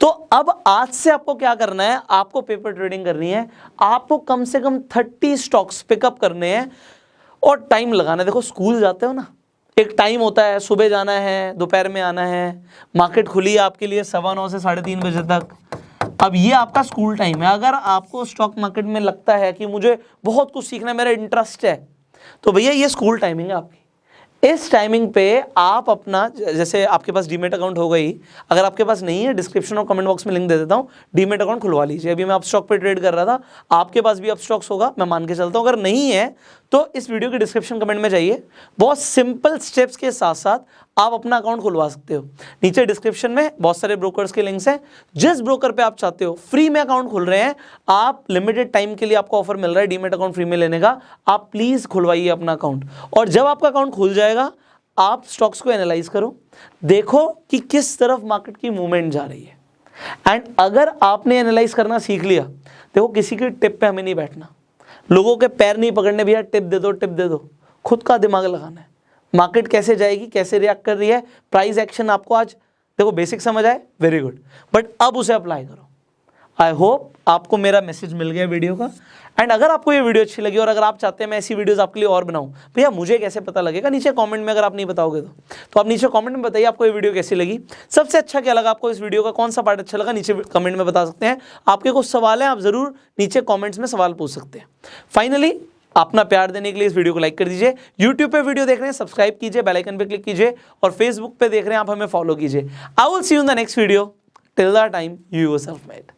तो अब आज से आपको क्या करना है, आपको पेपर ट्रेडिंग करनी है, आपको कम से कम 30 स्टॉक्स पिकअप करने हैं और टाइम लगाना है। देखो स्कूल जाते हो ना, एक टाइम होता है, सुबह जाना है, दोपहर में आना है, मार्केट खुली है आपके लिए 9:15 से 3:30 बजे तक। अब ये आपका स्कूल टाइम है। अगर आपको स्टॉक मार्केट में लगता है कि मुझे बहुत कुछ सीखना है, मेरा इंटरेस्ट है, तो भैया ये स्कूल टाइमिंग है आपकी। इस टाइमिंग पे आप अपना, जैसे आपके पास डीमेट अकाउंट होगा ही, अगर आपके पास नहीं है डिस्क्रिप्शन और कमेंट बॉक्स में लिंक दे देता हूँ, डीमेट अकाउंट खुलवा लीजिए। अभी मैं अप स्टॉक पे ट्रेड कर रहा था, आपके पास भी अप स्टॉक्स होगा मैं मान के चलता हूँ। अगर नहीं है तो इस वीडियो के डिस्क्रिप्शन कमेंट में जाइए, बहुत सिंपल स्टेप्स के साथ साथ आप अपना अकाउंट खुलवा सकते हो। नीचे डिस्क्रिप्शन में बहुत सारे ब्रोकर्स के लिंक्स हैं, जिस ब्रोकर पे आप चाहते हो फ्री में अकाउंट खुल रहे हैं, आप लिमिटेड टाइम के लिए आपको ऑफर मिल रहा है डीमेट अकाउंट फ्री में लेने का, आप प्लीज खुलवाइए अपना अकाउंट। और जब आपका अकाउंट खुल जाएगा, आप स्टॉक्स को एनालाइज करो, देखो कि किस तरफ मार्केट की मूवमेंट जा रही है। एंड अगर आपने एनालाइज करना सीख लिया, देखो किसी की टिप पे हमें नहीं बैठना, लोगों के पैर नहीं पकड़ने, भैया टिप दे दो टिप दे दो, खुद का दिमाग लगाना है। मार्केट कैसे जाएगी, कैसे रिएक्ट कर रही है, प्राइस एक्शन आपको आज देखो बेसिक समझ आए, वेरी गुड, बट अब उसे अप्लाई करो। आई होप आपको मेरा मैसेज मिल गया वीडियो का। एंड अगर आपको ये वीडियो अच्छी लगी और अगर आप चाहते हैं मैं ऐसी वीडियोस आपके लिए और बनाऊं, भैया मुझे कैसे पता लगेगा, नीचे कमेंट में, अगर आप नहीं बताओगे तो आप नीचे कमेंट में बताइए आपको ये वीडियो कैसी लगी, सबसे अच्छा क्या लगा आपको इस वीडियो का, कौन सा पार्ट अच्छा लगा, नीचे कमेंट में बता सकते हैं। आपके कुछ सवाल हैं, आप जरूर नीचे कॉमेंट्स में सवाल पूछ सकते हैं। फाइनली अपना प्यार देने के लिए इस वीडियो को लाइक कर दीजिए। यूट्यूब पे वीडियो देख रहे हैं सब्सक्राइब कीजिए, बेल आइकन पे क्लिक कीजिए, और फेसबुक पे देख रहे हैं आप हमें फॉलो कीजिए। I will see you in the next video, till that time you yourself made.